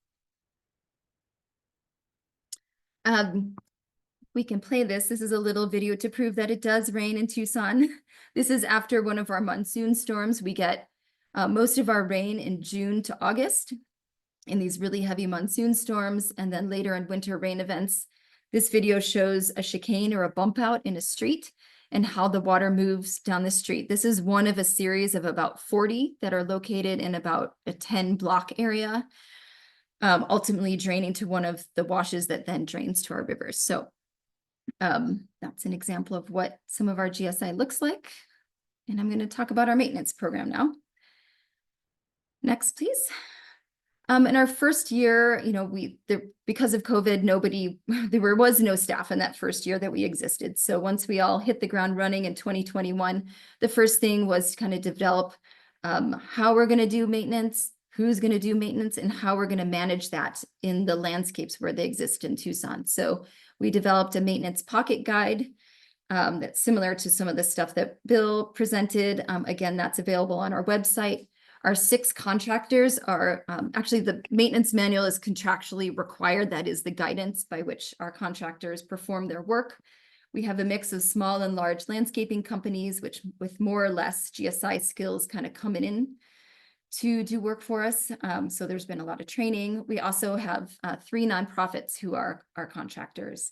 Speaker 4: We can play this. This is a little video to prove that it does rain in Tucson. This is after one of our monsoon storms. We get most of our rain in June to August in these really heavy monsoon storms, and then later in winter rain events. This video shows a chicane or a bump out in a street and how the water moves down the street. This is one of a series of about 40 that are located in about a 10-block area, ultimately draining to one of the washes that then drains to our rivers. So that's an example of what some of our GSI looks like. And I'm going to talk about our maintenance program now. Next, please. In our first year, because of COVID, there was no staff in that first year that we existed. So once we all hit the ground running in 2021, the first thing was to kind of develop how we're going to do maintenance, who's going to do maintenance, and how we're going to manage that in the landscapes where they exist in Tucson. So we developed a maintenance pocket guide that's similar to some of the stuff that Bill presented. Again, that's available on our website. Our 6 contractors are actually, the maintenance manual is contractually required. That is the guidance by which our contractors perform their work. We have a mix of small and large landscaping companies, which with more or less GSI skills kind of coming in to do work for us. So there's been a lot of training. We also have 3 nonprofits who are our contractors.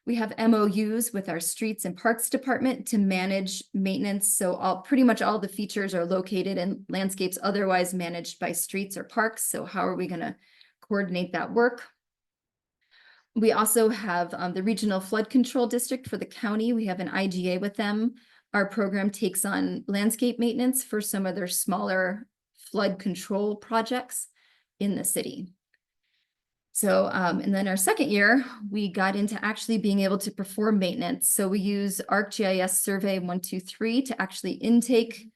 Speaker 4: We have MOUs with our streets and parks department to manage maintenance. So pretty much all the features are located in landscapes otherwise managed by streets or parks. So how are we going to coordinate that work? We also have the Regional Flood Control District for the county. We have an IGA with them. Our program takes on landscape maintenance for some of their smaller flood control projects in the city. So, and then our second year, we got into actually being able to perform maintenance. So we use ArcGIS Survey 123 to actually intake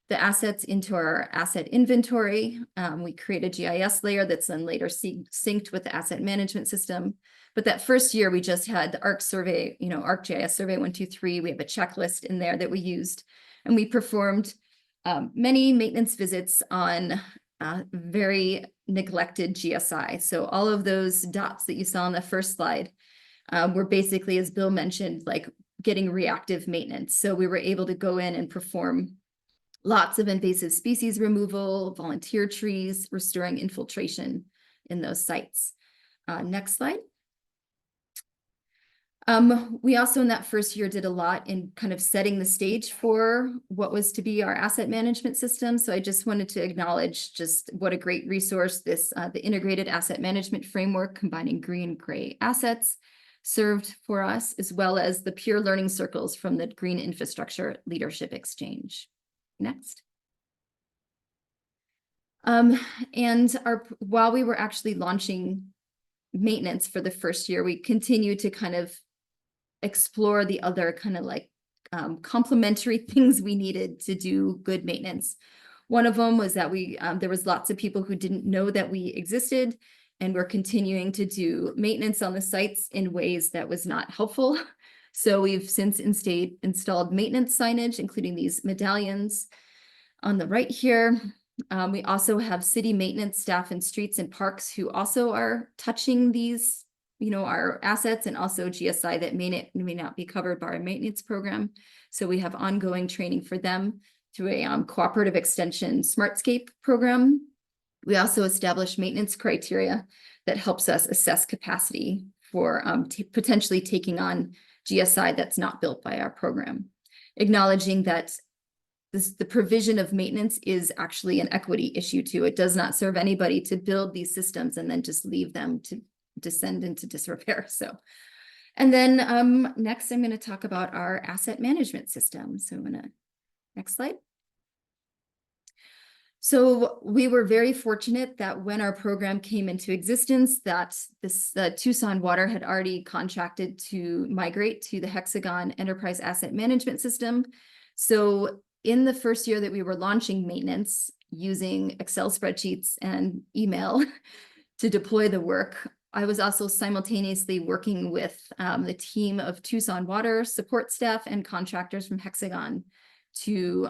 Speaker 4: the assets into our asset inventory. We create a GIS layer that's then later synced with the asset management system. But that first year, we just had the ArcGIS Survey 123. We have a checklist in there that we used. And we performed many maintenance visits on very neglected GSI. So all of those dots that you saw on the first slide were basically, as Bill mentioned, like getting reactive maintenance. So we were able to go in and perform lots of invasive species removal, volunteer trees, restoring infiltration in those sites. Next slide. We also in that first year did a lot in kind of setting the stage for what was to be our asset management system. So I just wanted to acknowledge just what a great resource this, the integrated asset management framework combining green and gray assets served for us, as well as the peer learning circles from the Green Infrastructure Leadership Exchange. Next. And while we were actually launching maintenance for the first year, we continued to kind of explore the other kind of like complementary things we needed to do good maintenance. One of them was that there was lots of people who didn't know that we existed, and we're continuing to do maintenance on the sites in ways that was not helpful. So we've since installed maintenance signage, including these medallions on the right here. We also have city maintenance staff in streets and parks who also are touching these, our assets, and also GSI that may not be covered by our maintenance program. So we have ongoing training for them through a cooperative extension smartscape program. We also establish maintenance criteria that helps us assess capacity for potentially taking on GSI that's not built by our program, acknowledging that the provision of maintenance is actually an equity issue too. It does not serve anybody to build these systems and then just leave them to descend into disrepair. So, and then next I'm going to talk about our asset management system. So I'm going to, next slide. So we were very fortunate that when our program came into existence, that Tucson Water had already contracted to migrate to the Hexagon Enterprise Asset Management System. So in the first year that we were launching maintenance using Excel spreadsheets and email to deploy the work, I was also simultaneously working with the team of Tucson Water support staff and contractors from Hexagon to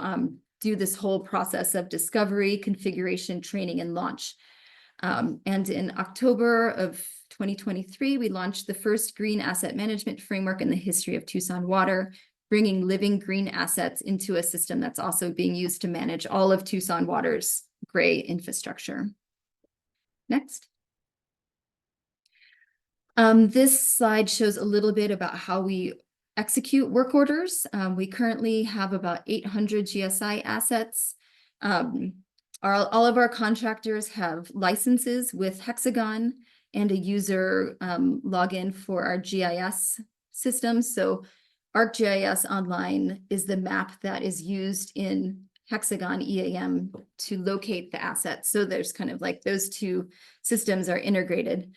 Speaker 4: do this whole process of discovery, configuration, training, and launch. And in October of 2023, we launched the first green asset management framework in the history of Tucson Water, bringing living green assets into a system that's also being used to manage all of Tucson Water's gray infrastructure. Next. This slide shows a little bit about how we execute work orders. We currently have about 800 GSI assets. All of our contractors have licenses with Hexagon and a user login for our GIS system. So ArcGIS Online is the map that is used in Hexagon EAM to locate the assets. So there's kind of like those two systems are integrated.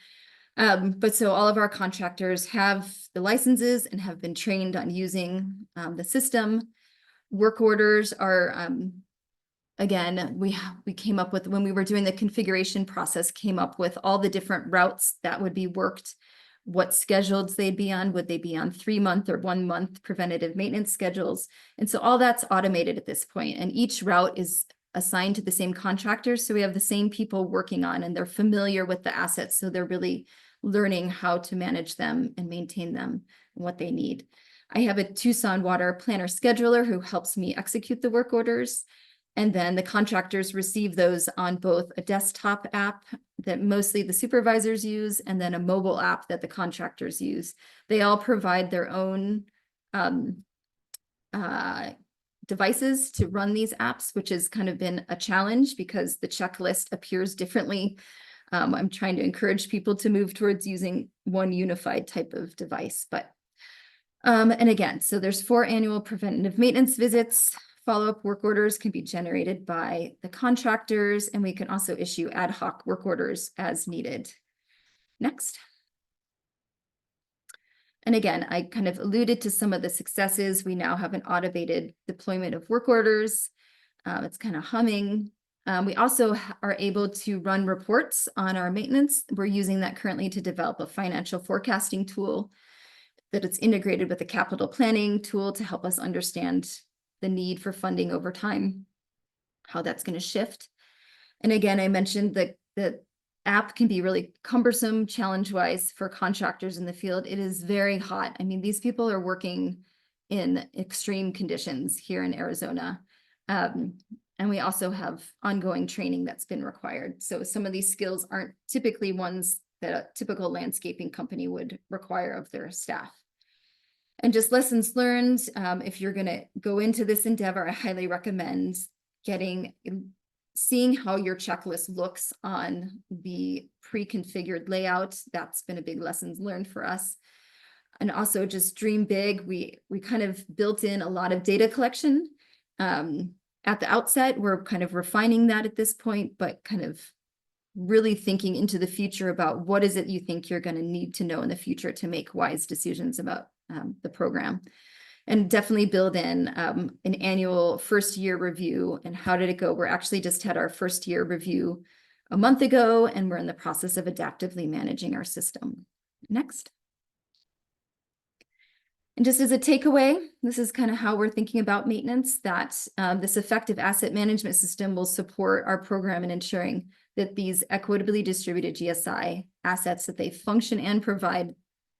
Speaker 4: But so all of our contractors have the licenses and have been trained on using the system. Work orders are, again, we came up with, when we were doing the configuration process, came up with all the different routes that would be worked, what schedules they'd be on. Would they be on 3-month or 1-month preventative maintenance schedules? And so all that's automated at this point, and each route is assigned to the same contractors. So we have the same people working on, and they're familiar with the assets. So they're really learning how to manage them and maintain them and what they need. I have a Tucson Water planner scheduler who helps me execute the work orders. And then the contractors receive those on both a desktop app that mostly the supervisors use, and then a mobile app that the contractors use. They all provide their own devices to run these apps, which has kind of been a challenge because the checklist appears differently. I'm trying to encourage people to move towards using one unified type of device. But and again, so there's 4 annual preventative maintenance visits. Follow-up work orders can be generated by the contractors, and we can also issue ad hoc work orders as needed. Next. And again, I kind of alluded to some of the successes. We now have an automated deployment of work orders. It's kind of humming. We also are able to run reports on our maintenance. We're using that currently to develop a financial forecasting tool that it's integrated with a capital planning tool to help us understand the need for funding over time, how that's going to shift. And again, I mentioned that the app can be really cumbersome challenge-wise for contractors in the field. It is very hot. I mean, these people are working in extreme conditions here in Arizona. And we also have ongoing training that's been required. So some of these skills aren't typically ones that a typical landscaping company would require of their staff. And just lessons learned, if you're going to go into this endeavor, I highly recommend seeing how your checklist looks on the pre-configured layout. That's been a big lessons learned for us. And also just dream big. We kind of built in a lot of data collection. At the outset, we're kind of refining that at this point, but kind of really thinking into the future about what is it you think you're going to need to know in the future to make wise decisions about the program. And definitely build in an annual first-year review. And how did it go? We're actually just had our first-year review a month ago, and we're in the process of adaptively managing our system. Next. And just as a takeaway, this is kind of how we're thinking about maintenance, that this effective asset management system will support our program in ensuring that these equitably distributed GSI assets, that they function and provide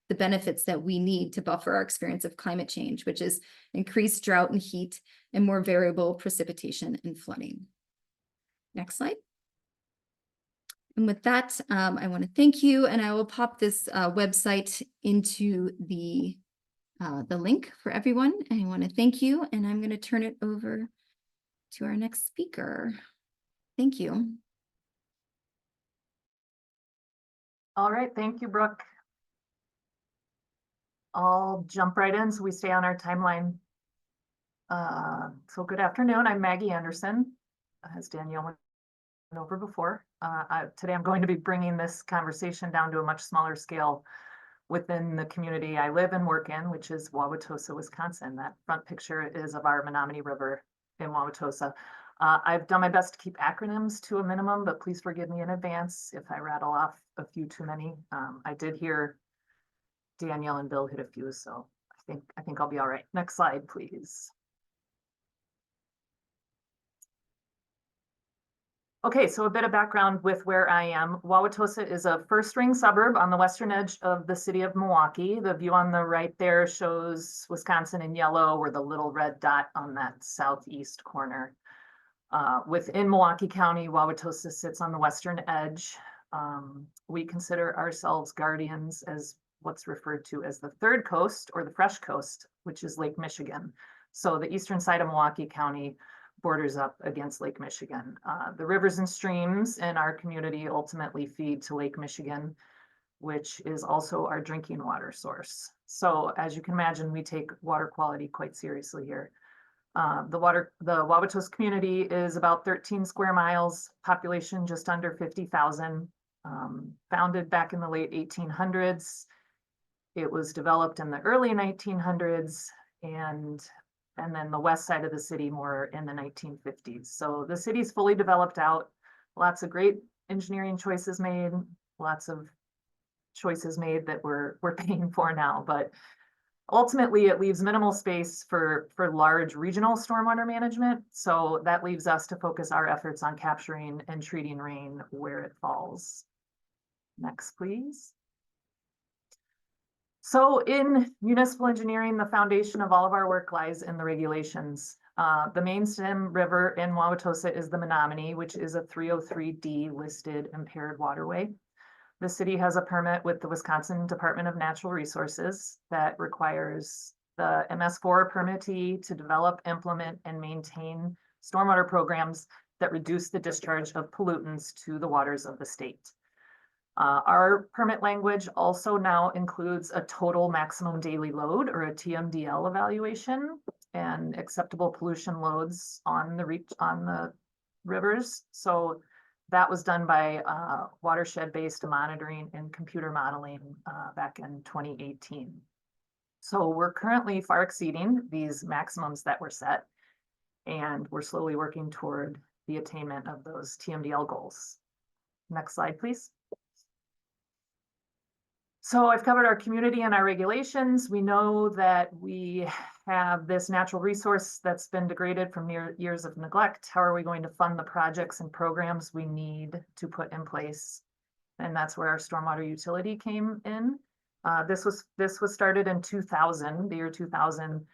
Speaker 4: the benefits that we need to buffer our experience of climate change, which is increased drought and heat and more variable precipitation and flooding. Next slide. And with that, I want to thank you, and I will pop this website into the link for everyone. And I want to thank you, and I'm going to turn it over to our next speaker. Thank you.
Speaker 5: All right, thank you, Brooke. I'll jump right in so we stay on our timeline. So good afternoon, I'm Maggie Anderson, as Danielle went over before. Today I'm going to be bringing this conversation down to a much smaller scale within the community I live and work in, which is Wauwatosa, Wisconsin. That front picture is of our Menominee River in Wauwatosa. I've done my best to keep acronyms to a minimum, but please forgive me in advance if I rattle off a few too many. I did hear Danielle and Bill hit a few, so I think I'll be all right. Next slide, please. Okay, so a bit of background with where I am. Wauwatosa is a first-ring suburb on the western edge of the city of Milwaukee. The view on the right there shows Wisconsin in yellow, or the little red dot on that southeast corner. Within Milwaukee County, Wauwatosa sits on the western edge. We consider ourselves guardians as what's referred to as the third coast, or the fresh coast, which is Lake Michigan. So the eastern side of Milwaukee County borders up against Lake Michigan. The rivers and streams in our community ultimately feed to Lake Michigan, which is also our drinking water source. So as you can imagine, we take water quality quite seriously here. The Wauwatosa community is about 13 square miles, population just under 50,000, founded back in the late 1800s. It was developed in the early 1900s, and then the west side of the city more in the 1950s. So the city's fully developed out, lots of great engineering choices made, lots of choices made that we're paying for now, but ultimately it leaves minimal space for large regional stormwater management. So that leaves us to focus our efforts on capturing and treating rain where it falls. Next, please. So in municipal engineering, the foundation of all of our work lies in the regulations. The main stem river in Wauwatosa is the Menominee, which is a 303D listed impaired waterway. The city has a permit with the Wisconsin Department of Natural Resources that requires the MS4 permittee to develop, implement, and maintain stormwater programs that reduce the discharge of pollutants to the waters of the state. Our permit language also now includes a total maximum daily load, or a TMDL evaluation, and acceptable pollution loads on the rivers. So that was done by watershed-based monitoring and computer modeling back in 2018. So we're currently far exceeding these maximums that were set, and we're slowly working toward the attainment of those TMDL goals. Next slide, please. So I've covered our community and our regulations. We know that we have this natural resource that's been degraded from years of neglect. How are we going to fund the projects and programs we need to put in place? And that's where our stormwater utility came in. This was started in 2000, the year 2000.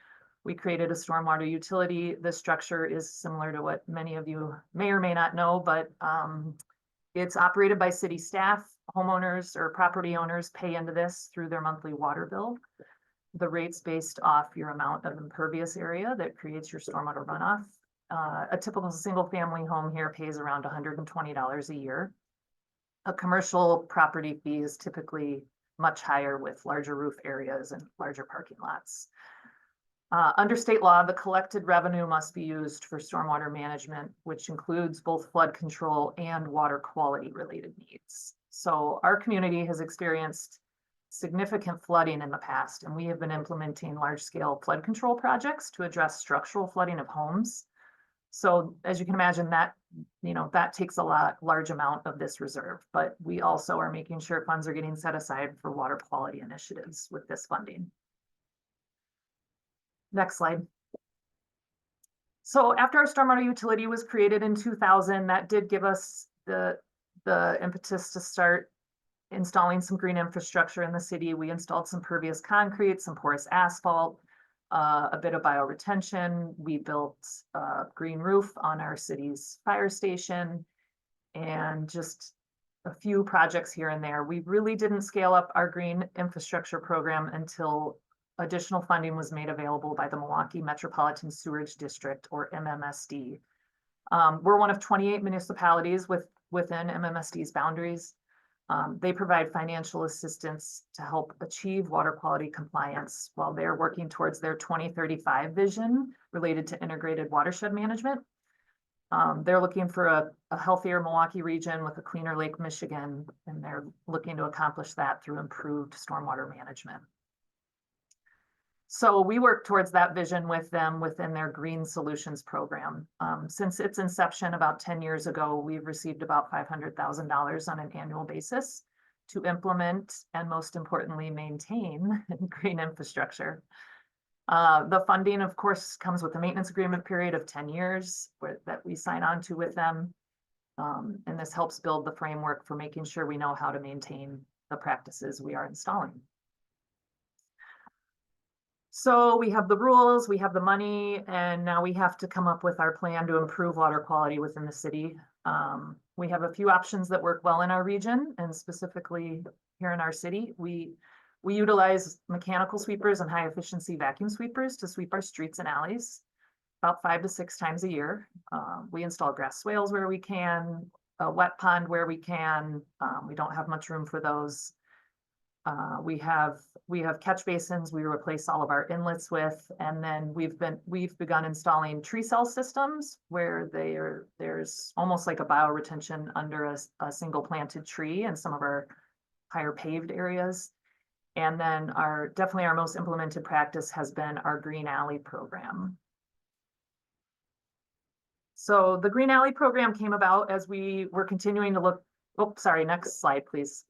Speaker 5: We created a stormwater utility. The structure is similar to what many of you may or may not know, but it's operated by city staff. Homeowners or property owners pay into this through their monthly water bill. The rate's based off your amount of impervious area that creates your stormwater runoff. A typical single family home here pays around $120 a year. A commercial property fee is typically much higher with larger roof areas and larger parking lots. Under state law, the collected revenue must be used for stormwater management, which includes both flood control and water quality related needs. So our community has experienced significant flooding in the past, and we have been implementing large-scale flood control projects to address structural flooding of homes. So as you can imagine, that takes a large amount of this reserve, but we also are making sure funds are getting set aside for water quality initiatives with this funding. Next slide. So after our stormwater utility was created in 2000, that did give us the impetus to start installing some green infrastructure in the city. We installed some pervious concrete, some porous asphalt, a bit of bioretention. We built a green roof on our city's fire station, and just a few projects here and there. We really didn't scale up our green infrastructure program until additional funding was made available by the Milwaukee Metropolitan Sewerage District, or MMSD. We're one of 28 municipalities within MMSD's boundaries. They provide financial assistance to help achieve water quality compliance while they're working towards their 2035 vision related to integrated watershed management. They're looking for a healthier Milwaukee region with a cleaner Lake Michigan, and they're looking to accomplish that through improved stormwater management. So we work towards that vision with them within their Green Solutions program. Since its inception about 10 years ago, we've received about $500,000 on an annual basis to implement and, most importantly, maintain green infrastructure. The funding, of course, comes with a maintenance agreement period of 10 years that we sign on to with them. And this helps build the framework for making sure we know how to maintain the practices we are installing. So we have the rules, we have the money, and now we have to come up with our plan to improve water quality within the city. We have a few options that work well in our region, and specifically here in our city. We utilize mechanical sweepers and high efficiency vacuum sweepers to sweep our streets and alleys about 5 to 6 times a year. We install grass swales where we can, a wet pond where we can. We don't have much room for those. We have catch basins we replace all of our inlets with, and then we've begun installing tree cell systems where there's almost like a bioretention under a single planted tree in some of our higher paved areas. And then definitely our most implemented practice has been our Green Alley program. So the Green Alley program came about as we were continuing to look, next slide, please.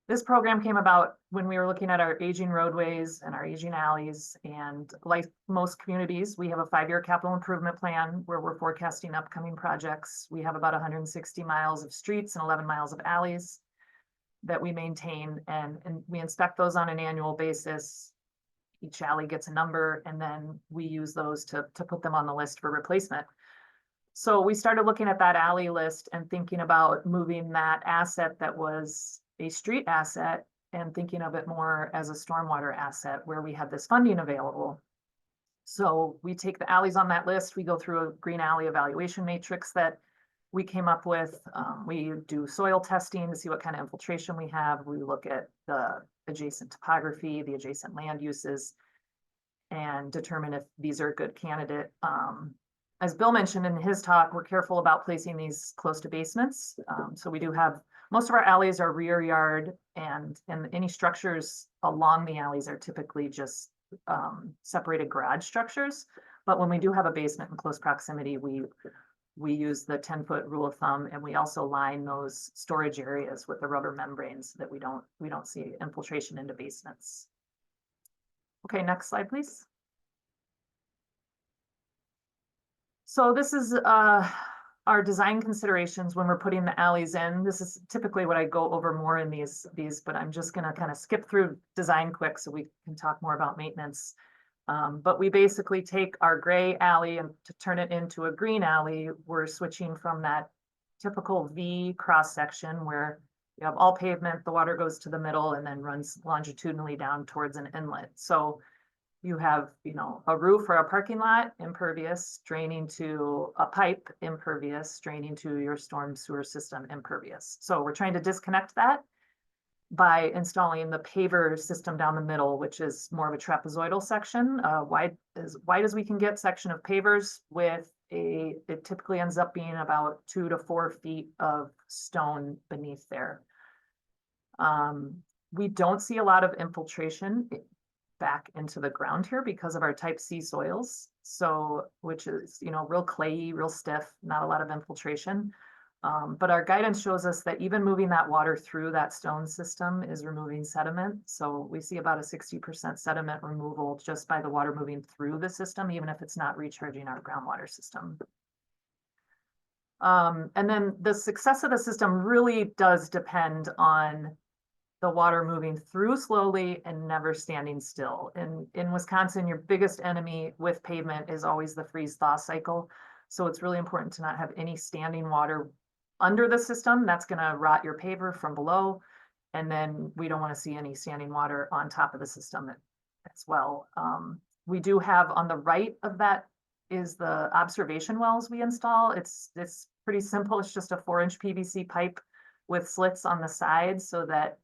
Speaker 5: This program came about when we were looking at our aging roadways and our aging alleys, and like most communities, we have a 5-year capital improvement plan where we're forecasting upcoming projects. We have about 160 miles of streets and 11 miles of alleys that we maintain, and we inspect those on an annual basis. Each alley gets a number, and then we use those to put them on the list for replacement. So we started looking at that alley list and thinking about moving that asset that was a street asset and thinking of it more as a stormwater asset where we had this funding available. So we take the alleys on that list, we go through a green alley evaluation matrix that we came up with. We do soil testing to see what kind of infiltration we have. We look at the adjacent topography, the adjacent land uses, and determine if these are a good candidate. As Bill mentioned in his talk, we're careful about placing these close to basements. So we do have, most of our alleys are rear yard, and any structures along the alleys are typically just separated garage structures. But when we do have a basement in close proximity, we use the 10-foot rule of thumb, and we also line those storage areas with the rubber membranes so that we don't see infiltration into basements. Okay, next slide, please. So this is our design considerations when we're putting the alleys in. This is typically what I go over more in these, but I'm just gonna kind of skip through design quick so we can talk more about maintenance. But we basically take our gray alley and to turn it into a green alley, we're switching from that typical V cross section where you have all pavement, the water goes to the middle and then runs longitudinally down towards an inlet. So you have, a roof or a parking lot, impervious, draining to a pipe, impervious, draining to your storm sewer system, impervious. So we're trying to disconnect that by installing the paver system down the middle, which is more of a trapezoidal section, wide as we can get section of pavers with it typically ends up being about 2 to 4 feet of stone beneath there. We don't see a lot of infiltration back into the ground here because of our type C soils. So, which is, real clayey, real stiff, not a lot of infiltration. But our guidance shows us that even moving that water through that stone system is removing sediment. So we see about a 60% sediment removal just by the water moving through the system, even if it's not recharging our groundwater system. And then the success of the system really does depend on the water moving through slowly and never standing still. In Wisconsin, your biggest enemy with pavement is always the freeze-thaw cycle. So it's really important to not have any standing water under the system. That's going to rot your paver from below. And then we don't want to see any standing water on top of the system as well. We do have on the right of that is the observation wells we install. It's pretty simple. It's just a 4-inch PVC pipe with slits on the side so that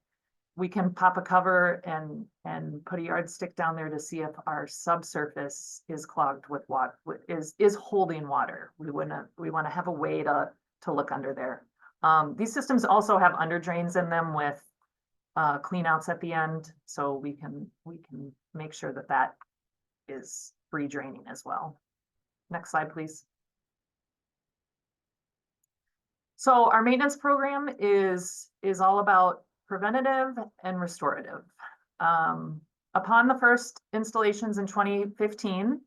Speaker 5: we can pop a cover and put a yardstick down there to see if our subsurface is clogged with water, is holding water. We want to have a way to look under there. These systems also have under drains in them with clean outs at the end, so we can make sure that that is free draining as well. Next slide, please. So our maintenance program is all about preventative and restorative. Upon the first installations in 2015,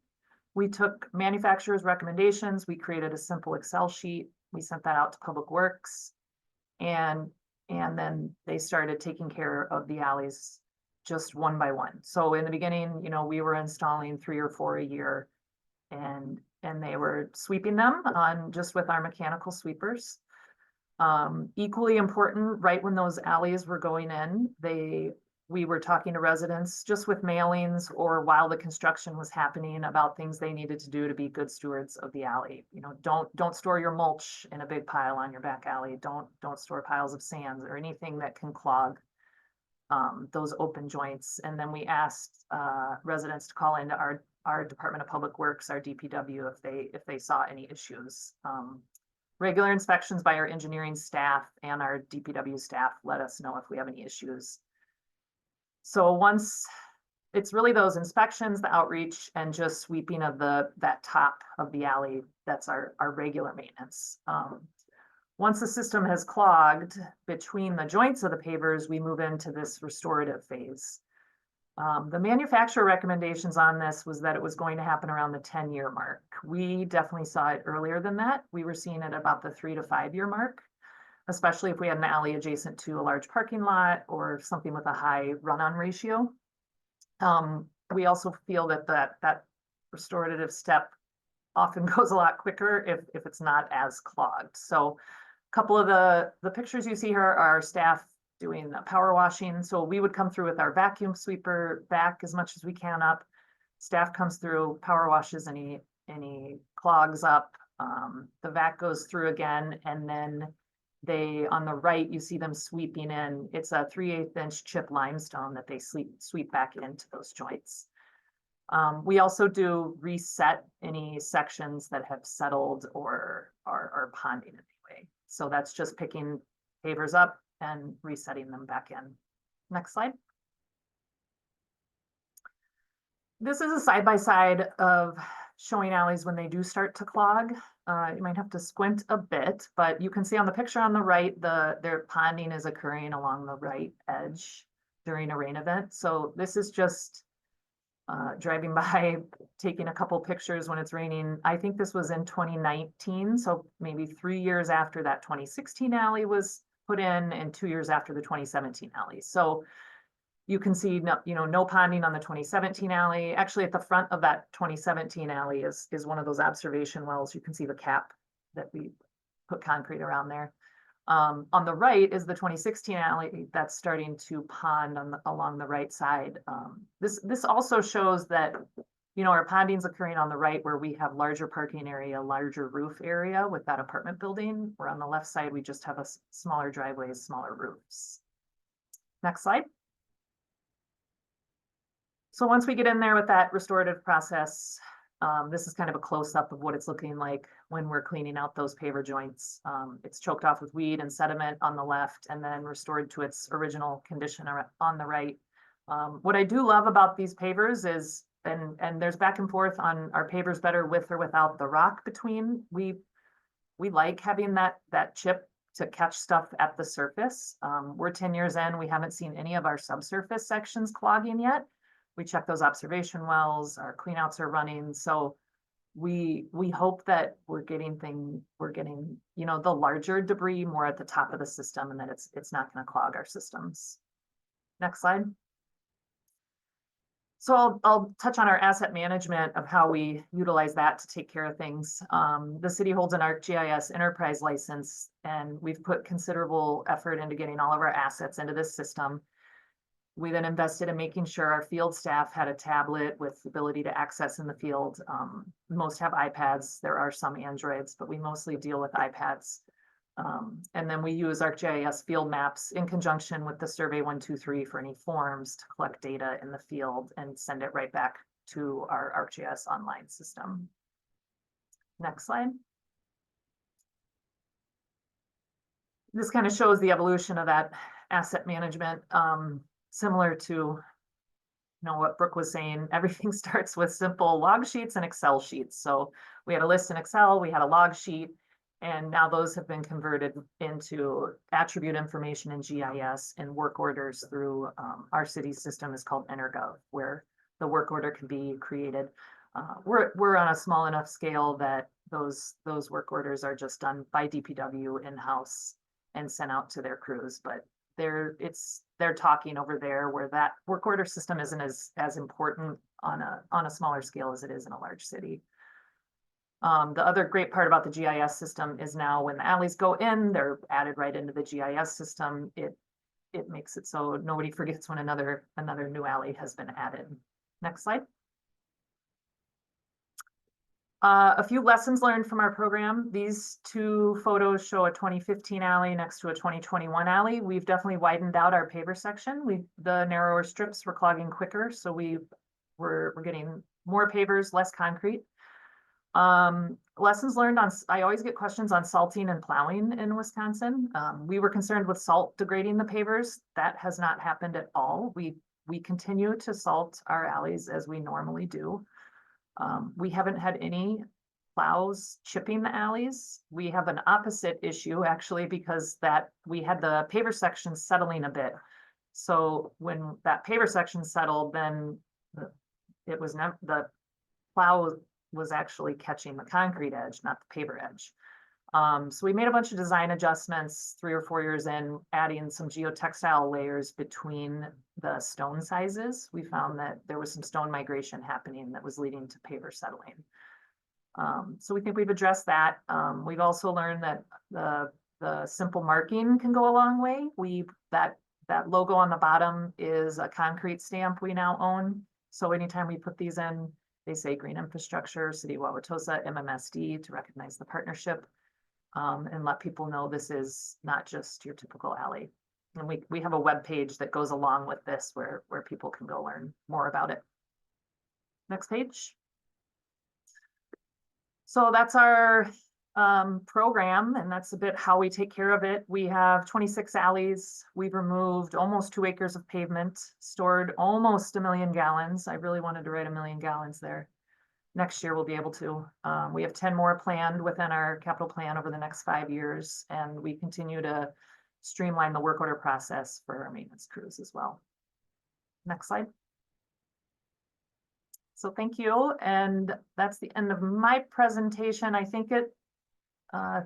Speaker 5: we took manufacturers' recommendations. We created a simple Excel sheet. We sent that out to Public Works, and then they started taking care of the alleys just one by one. So in the beginning, you know, we were installing 3 or 4 a year, and they were sweeping them on just with our mechanical sweepers. Equally important, right when those alleys were going in, we were talking to residents just with mailings or while the construction was happening about things they needed to do to be good stewards of the alley. You know, don't store your mulch in a big pile on your back alley. Don't store piles of sand or anything that can clog those open joints. And then we asked residents to call into our Department of Public Works, our DPW, if they saw any issues. Regular inspections by our engineering staff and our DPW staff let us know if we have any issues. So once it's really those inspections, the outreach, and just sweeping of that top of the alley, that's our regular maintenance. Once the system has clogged between the joints of the pavers, we move into this restorative phase. The manufacturer recommendations on this was that it was going to happen around the 10-year mark. We definitely saw it earlier than that. We were seeing it about the 3 to 5 year mark, especially if we had an alley adjacent to a large parking lot or something with a high run-on ratio. We also feel that restorative step often goes a lot quicker if it's not as clogged. So a couple of the pictures you see here are our staff doing the power washing. So we would come through with our vacuum sweeper, back as much as we can up. Staff comes through, power washes any clogs up. The vac goes through again, and then on the right, you see them sweeping in. It's a 3/8 inch chip limestone that they sweep back into those joints. We also do reset any sections that have settled or are ponding in any way. So that's just picking pavers up and resetting them back in. Next slide. This is a side-by-side of showing alleys when they do start to clog. You might have to squint a bit, but you can see on the picture on the right, their ponding is occurring along the right edge during a rain event. So this is just driving by, taking a couple pictures when it's raining. I think this was in 2019, so maybe 3 years after that 2016 alley was put in and 2 years after the 2017 alley. So you can see no ponding on the 2017 alley. Actually, at the front of that 2017 alley is one of those observation wells. You can see the cap that we put concrete around there. On the right is the 2016 alley that's starting to pond along the right side. This also shows that our ponding's occurring on the right where we have larger parking area, larger roof area with that apartment building, where on the left side we just have a smaller driveways, smaller roofs. Next slide. So once we get in there with that restorative process, this is kind of a close-up of what it's looking like when we're cleaning out those paver joints. It's choked off with weed and sediment on the left and then restored to its original condition on the right. What I do love about these pavers is, and there's back and forth on our pavers better with or without the rock between. We we like having that chip to catch stuff at the surface. We're 10 years in, we haven't seen any of our subsurface sections clogging yet. We check those observation wells, our cleanouts are running. So we hope that we're getting, you know, the larger debris more at the top of the system, and that it's not going to clog our systems. Next slide. So I'll touch on our asset management of how we utilize that to take care of things. The city holds an ArcGIS enterprise license, and we've put considerable effort into getting all of our assets into this system. We then invested in making sure our field staff had a tablet with the ability to access in the field. Most have iPads. There are some Androids, but we mostly deal with iPads. And then we use ArcGIS field maps in conjunction with the Survey 123 for any forms to collect data in the field and send it right back to our ArcGIS online system. Next slide. This kind of shows the evolution of that asset management. Similar to, you know, what Brooke was saying, everything starts with simple log sheets and Excel sheets. So we had a list in Excel, we had a log sheet, and now those have been converted into attribute information in GIS and work orders through our city's system is called EnerGov, where the work order can be created. We're on a small enough scale that those work orders are just done by DPW in-house and sent out to their crews, but they're talking over there where that work order system isn't as important on a smaller scale as it is in a large city. The other great part about the GIS system is now when the alleys go in, they're added right into the GIS system. It makes it so nobody forgets when another new alley has been added. Next slide. A few lessons learned from our program. These two photos show a 2015 alley next to a 2021 alley. We've definitely widened out our paver section. The narrower strips were clogging quicker, so we're getting more pavers, less concrete. Lessons learned on, I always get questions on salting and plowing in Wisconsin. We were concerned with salt degrading the pavers. That has not happened at all. We continue to salt our alleys as we normally do. We haven't had any plows chipping the alleys. We have an opposite issue actually, because we had the paver section settling a bit. So when that paver section settled, then the plow was actually catching the concrete edge, not the paver edge. So we made a bunch of design adjustments 3 or 4 years in, adding some geotextile layers between the stone sizes. We found that there was some stone migration happening that was leading to paver settling. So we think we've addressed that. We've also learned that the simple marking can go a long way. That logo on the bottom is a concrete stamp we now own. So anytime we put these in, they say Green Infrastructure, City of Wauwatosa, MMSD, to recognize the partnership. And let people know this is not just your typical alley. And we have a web page that goes along with this where people can go learn more about it. Next page. So that's our program, and that's a bit how we take care of it. We have 26 alleys. We've removed almost 2 acres of pavement, stored almost 1 million gallons. I really wanted to write 1 million gallons there. Next year we'll be able to. We have 10 more planned within our capital plan over the next 5 years, and we continue to streamline the work order process for our maintenance crews as well. Next slide. So thank you, and that's the end of my presentation. I think it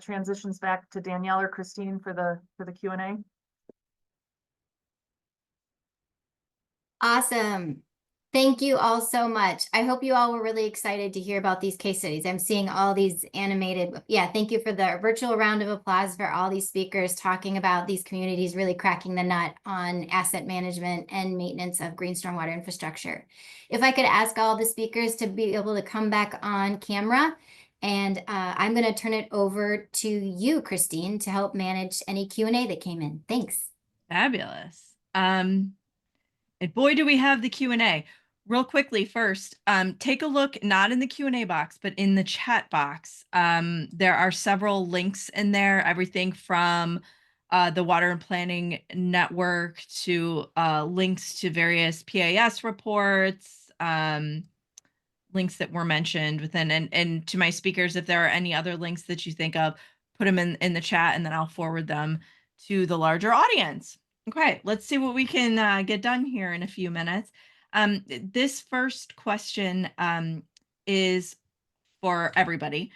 Speaker 5: transitions back to Danielle or Christine for the Q&A.
Speaker 2: Awesome. Thank you all so much. I hope you all were really excited to hear about these case studies. I'm seeing all these animated. Yeah, thank you for the virtual round of applause for all these speakers talking about these communities really cracking the nut on asset management and maintenance of green stormwater infrastructure. If I could ask all the speakers to be able to come back on camera, and I'm going to turn it over to you, Christine, to help manage any Q&A that came in. Thanks.
Speaker 1: Fabulous. And boy, do we have the Q&A. Real quickly first, take a look, not in the Q&A box, but in the chat box. There are several links in there, everything from the Water and Planning Network to links to various PAS reports, links that were mentioned within, and to my speakers, if there are any other links that you think of, put them in the chat, and then I'll forward them to the larger audience. Okay, let's see what we can get done here in a few minutes. This first question is for everybody.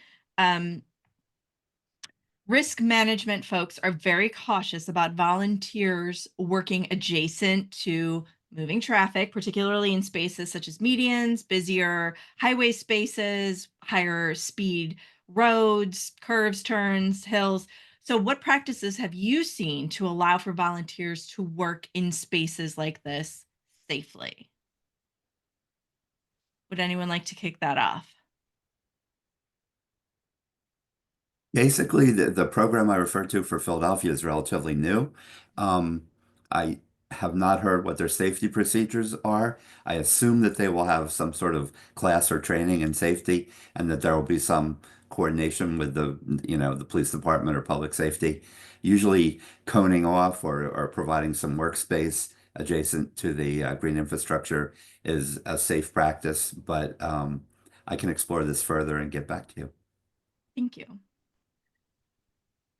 Speaker 1: Risk management folks are very cautious about volunteers working adjacent to moving traffic, particularly in spaces such as medians, busier highway spaces, higher speed roads, curves, turns, hills. So, what practices have you seen to allow for volunteers to work in spaces like this safely? Would anyone like to kick that off?
Speaker 3: Basically, the program I referred to for Philadelphia is relatively new. I have not heard what their safety procedures are. I assume that they will have some sort of class or training in safety, and that there will be some coordination with the police department or public safety. Usually coning off or providing some workspace adjacent to the green infrastructure is a safe practice, but I can explore this further and get back to you.
Speaker 1: Thank you.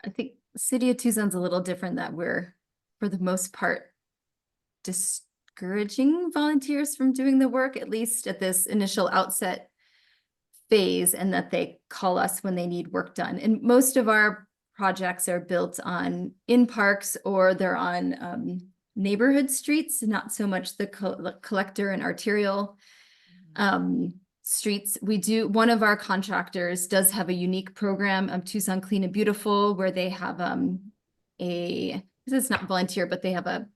Speaker 4: I think the city of Tucson's a little different, that we're, for the most part, discouraging volunteers from doing the work, at least at this initial outset phase, and that they call us when they need work done. And most of our projects are built in parks, or they're on neighborhood streets, not so much the collector and arterial streets. One of our contractors does have a unique program, Tucson Clean and Beautiful, where they have this is not volunteer, but they have a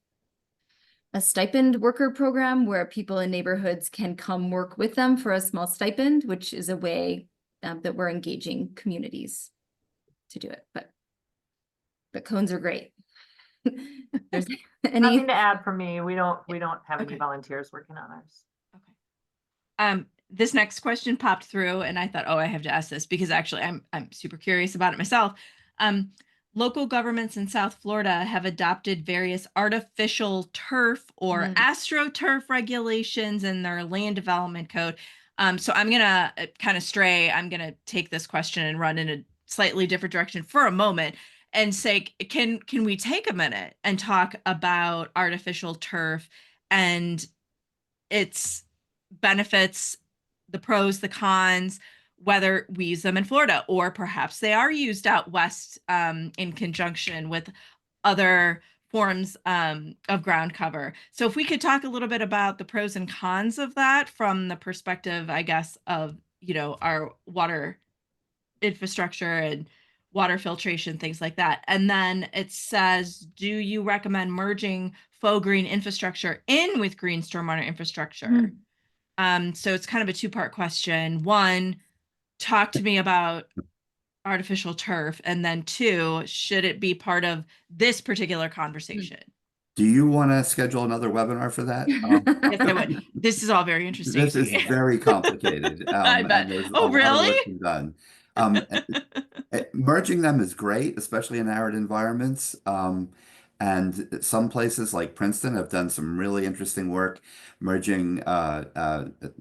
Speaker 4: stipend worker program where people in neighborhoods can come work with them for a small stipend, which is a way that we're engaging communities to do it. But cones are great. There's
Speaker 5: Nothing to add from me. We don't have any
Speaker 1: Okay.
Speaker 5: volunteers working on ours.
Speaker 1: Okay. This next question popped through, and I thought, oh, I have to ask this because actually I'm super curious about it myself. Local governments in South Florida have adopted various artificial turf or astroturf regulations in their land development code. So I'm gonna kind of stray. I'm gonna take this question and run in a slightly different direction for a moment and say, can we take a minute and talk about artificial turf and its benefits, the pros, the cons, whether we use them in Florida, or perhaps they are used out west in conjunction with other forms of ground cover. So if we could talk a little bit about the pros and cons of that from the perspective, I guess, of, our water infrastructure and water filtration, things like that. And then it says, do you recommend merging faux green infrastructure in with green stormwater infrastructure? So it's kind of a two-part question. One, talk to me about artificial turf. And then two, should it be part of this particular conversation?
Speaker 3: Do you want to schedule another webinar for that?
Speaker 1: Yes, I would. This is all very interesting
Speaker 3: This
Speaker 1: to
Speaker 3: is
Speaker 1: me.
Speaker 3: very complicated.
Speaker 1: I bet.
Speaker 3: And there's a
Speaker 1: Oh,
Speaker 3: lot of work
Speaker 1: really?
Speaker 3: to be done. Merging them is great, especially in arid environments. And some places like Princeton have done some really interesting work merging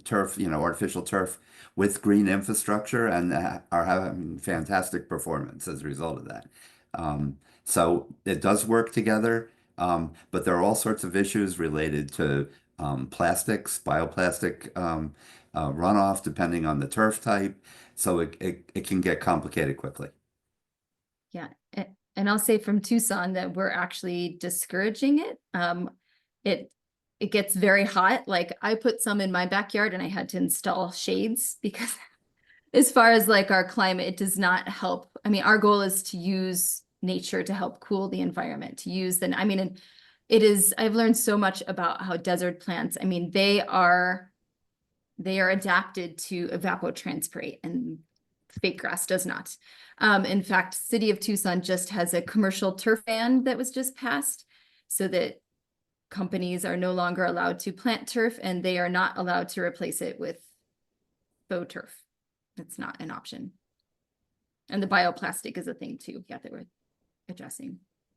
Speaker 3: turf, artificial turf with green infrastructure, and are having fantastic performance as a result of that. So it does work together, but there are all sorts of issues related to plastics, bioplastic runoff, depending on the turf type. So it can get complicated quickly.
Speaker 4: Yeah, and I'll say from Tucson that we're actually discouraging it. It gets very hot. Like, I put some in my backyard and I had to install shades because as far as like our climate, it does not help. I mean, our goal is to use nature to help cool the environment, and I've learned so much about how desert plants, they are adapted to evapotranspirate, and fake grass does not. In fact, City of Tucson just has a commercial turf ban that was just passed, so that companies are no longer allowed to plant turf, and they are not allowed to replace it with faux turf. It's not an option. And the bioplastic is a thing too, that we're addressing.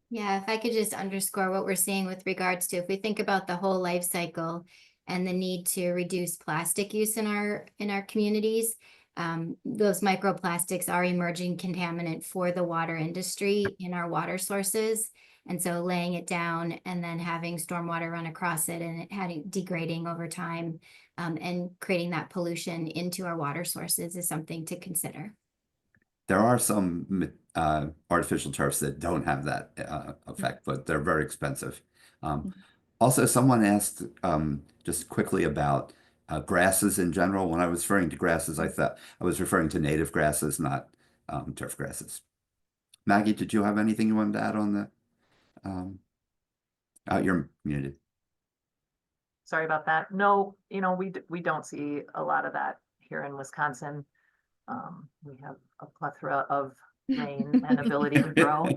Speaker 2: Yeah, if I could just underscore what we're seeing with regards to, if we think about the whole life cycle and the need to reduce plastic use in our communities, Those microplastics are emerging contaminant for the water industry in our water sources. And so laying it down and then having stormwater run across it and it having degrading over time, and creating that pollution into our water sources is something to consider.
Speaker 3: There are some artificial turfs that don't have that effect, but they're very expensive. Also, someone asked just quickly about grasses in general. When I was referring to grasses, I thought I was referring to native grasses, not turf grasses. Maggie, did you have anything you wanted to add on that? You're muted.
Speaker 5: Sorry about that. No, we don't see a lot of that here in Wisconsin. We have a plethora of rain and ability to grow.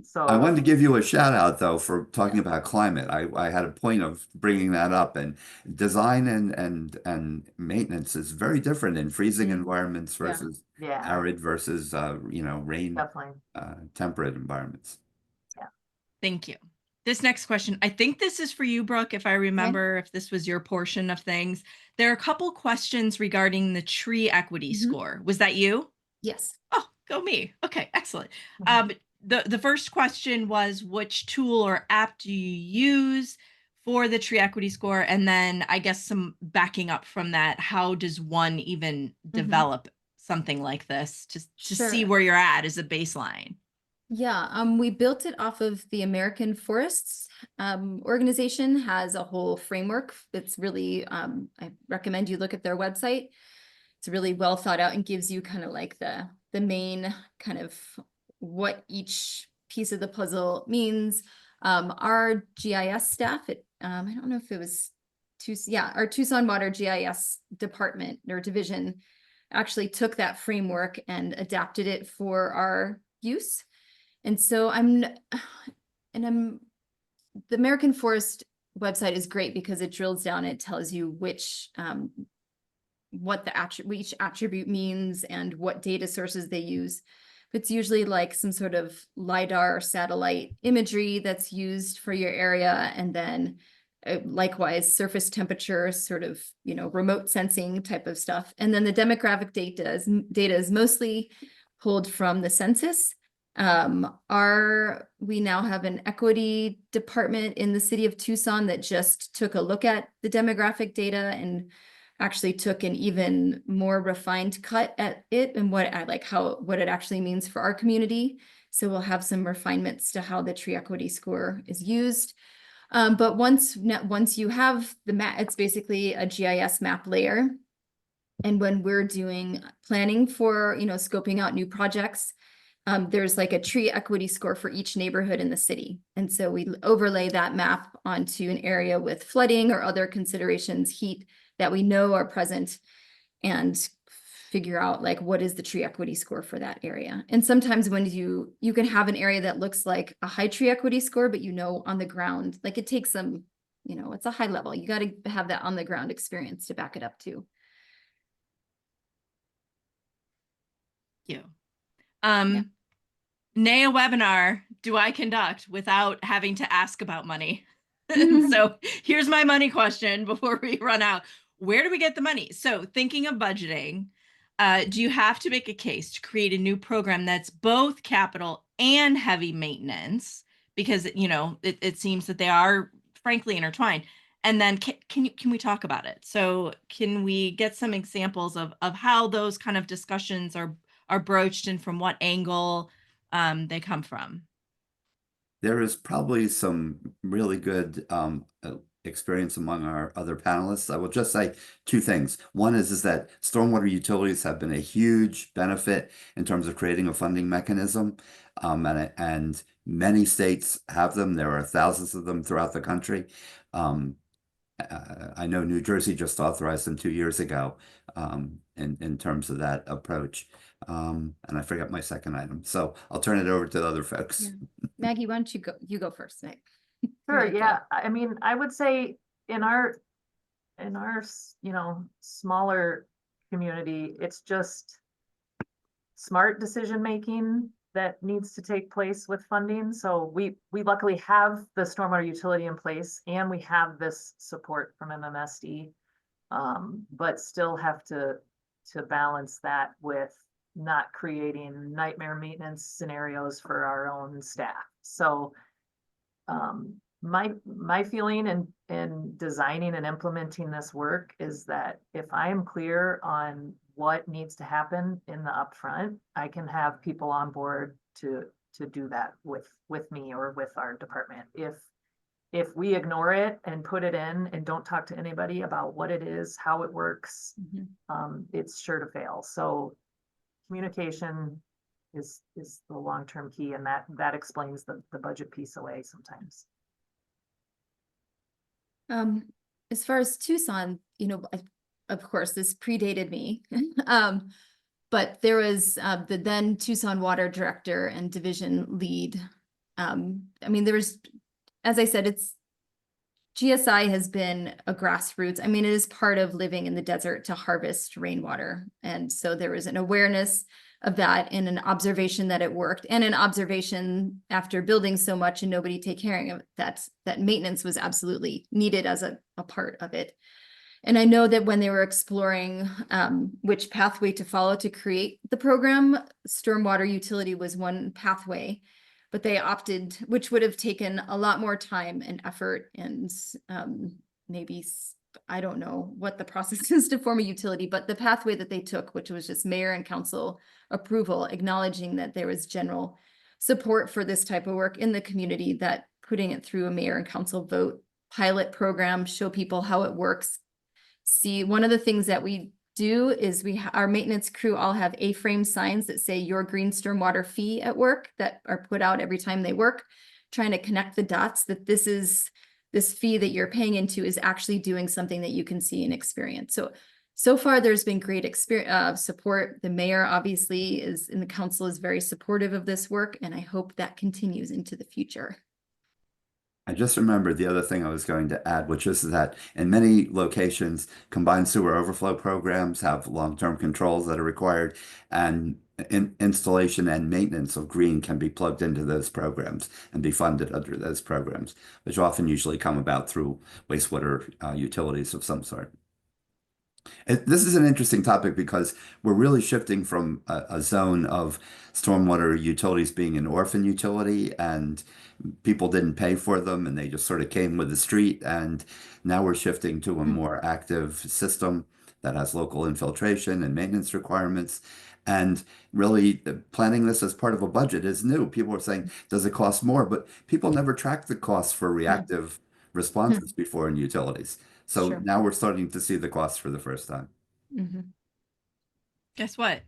Speaker 5: So
Speaker 3: I wanted to give you a shout out though for talking about climate. I had a point of bringing that up, and design and maintenance is very different in freezing environments versus arid versus rain
Speaker 5: definitely.
Speaker 3: Temperate environments.
Speaker 5: Yeah.
Speaker 1: Thank you. This next question, I think this is for you, Brooke, if I remember, if this was your portion of things. There are a couple questions regarding the tree equity score. Was that you?
Speaker 4: Yes.
Speaker 1: Oh, go me. Okay, excellent. The first question was, which tool or app do you use for the tree equity score? And then I guess some backing up from that, how does one even develop something like this to see where you're at as a baseline?
Speaker 4: Yeah, we built it off of the American Forests organization has a whole framework. It's really, I recommend you look at their website. It's really well thought out and gives you kind of like the main kind of what each piece of the puzzle means. Our GIS staff, I don't know if it was our Tucson Water GIS department or division actually took that framework and adapted it for our use. And so the American Forest website is great because it drills down, it tells you which what each attribute means and what data sources they use. It's usually like some sort of LiDAR satellite imagery that's used for your area, and then likewise surface temperature, sort of remote sensing type of stuff. And then the demographic data is mostly pulled from the census. We now have an equity department in the city of Tucson that just took a look at the demographic data and actually took an even more refined cut at it and what it actually means for our community. So we'll have some refinements to how the tree equity score is used. But once you have the map, it's basically a GIS map layer. And when we're doing planning for, scoping out new projects, there's like a tree equity score for each neighborhood in the city. And so we overlay that map onto an area with flooding or other considerations, heat that we know are present, and figure out like what is the tree equity score for that area. And sometimes when you can have an area that looks like a high tree equity score, but on the ground, like it takes some, it's a high level. You got to have that on the ground experience to back it up too.
Speaker 1: Thank you. NAIA webinar do I conduct without having to ask about money? So here's my money question before we run out. Where do we get the money? So thinking of budgeting, do you have to make a case to create a new program that's both capital and heavy maintenance? Because, it seems that they are frankly intertwined. And then can we talk about it? So can we get some examples of how those kind of discussions are broached and from what angle they come from?
Speaker 3: There is probably some really good experience among our other panelists. I will just say two things. One is that stormwater utilities have been a huge benefit in terms of creating a funding mechanism, and many states have them. There are thousands of them throughout the country. I know New Jersey just authorized them 2 years ago in terms of that approach. And I forgot my second item, so I'll turn it over to the other folks.
Speaker 4: Yeah. Maggie, why don't you go first, Nick?
Speaker 5: Sure. Yeah. I mean, I would say in our smaller community, it's just smart decision making that needs to take place with funding. So we luckily have the stormwater utility in place, and we have this support from MMSD, but still have to to balance that with not creating nightmare maintenance scenarios for our own staff. So my feeling in designing and implementing this work is that if I am clear on what needs to happen in the upfront, I can have people on board to do that with me or with our department. If we ignore it and put it in and don't talk to anybody about what it is, how it works, it's sure to fail. So communication is the long-term key, and that explains the budget piece away sometimes.
Speaker 4: As far as Tucson, of course, this predated me. But there was the then Tucson water director and division lead. I mean, there was, as I said, GSI has been a grassroots. I mean, it is part of living in the desert to harvest rainwater. And so there was an awareness of that and an observation that it worked, and an observation after building so much and nobody take care of it, that maintenance was absolutely needed as a part of it. And I know that when they were exploring which pathway to follow to create the program, stormwater utility was one pathway, but they opted, which would have taken a lot more time and effort and maybe, I don't know what the process is to form a utility, but the pathway that they took, which was just mayor and council approval, acknowledging that there was general support for this type of work in the community, that putting it through a mayor and council vote pilot program, show people how it works. See, one of the things that we do is our maintenance crew all have A-frame signs that say your green stormwater fee at work, that are put out every time they work, trying to connect the dots that this fee that you're paying into is actually doing something that you can see and experience. So far there's been great support. The mayor obviously is, and the council is very supportive of this work, and I hope that continues into the future.
Speaker 3: I just remembered the other thing I was going to add, which is that in many locations, combined sewer overflow programs have long-term controls that are required, and installation and maintenance of green can be plugged into those programs and be funded under those programs, which often usually come about through wastewater utilities of some sort. This is an interesting topic because we're really shifting from a zone of stormwater utilities being an orphan utility, and people didn't pay for them and they just sort of came with the street. And now we're shifting to a more active system that has local infiltration and maintenance requirements. And really planning this as part of a budget is new. People are saying, does it cost more? But people never track the costs for reactive responses before in utilities. So
Speaker 4: Sure.
Speaker 3: now we're starting to see the costs for the first time.
Speaker 1: Guess what?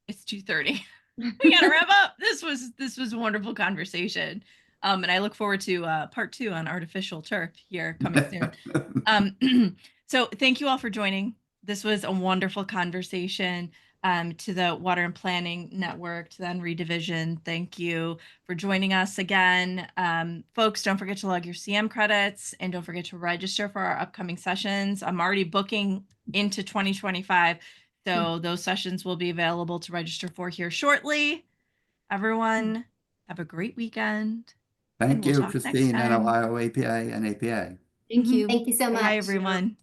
Speaker 1: It's 2:30. We gotta wrap up. This was a wonderful conversation. And I look forward to part 2 on artificial turf here coming soon. So thank you all for joining. This was a wonderful conversation. To the Water and Planning Network, to the Henry Division, thank you for joining us again. Folks, don't forget to log your CM credits, and don't forget to register for our upcoming sessions. I'm already booking into 2025, so those sessions will be available to register for here shortly. Everyone, have a great weekend.
Speaker 3: Thank
Speaker 1: we'll
Speaker 3: you,
Speaker 1: talk next
Speaker 3: Christine, and
Speaker 1: time.
Speaker 3: Ohio APA and APA.
Speaker 4: Thank you.
Speaker 2: Thank you so much.
Speaker 1: Bye, everyone.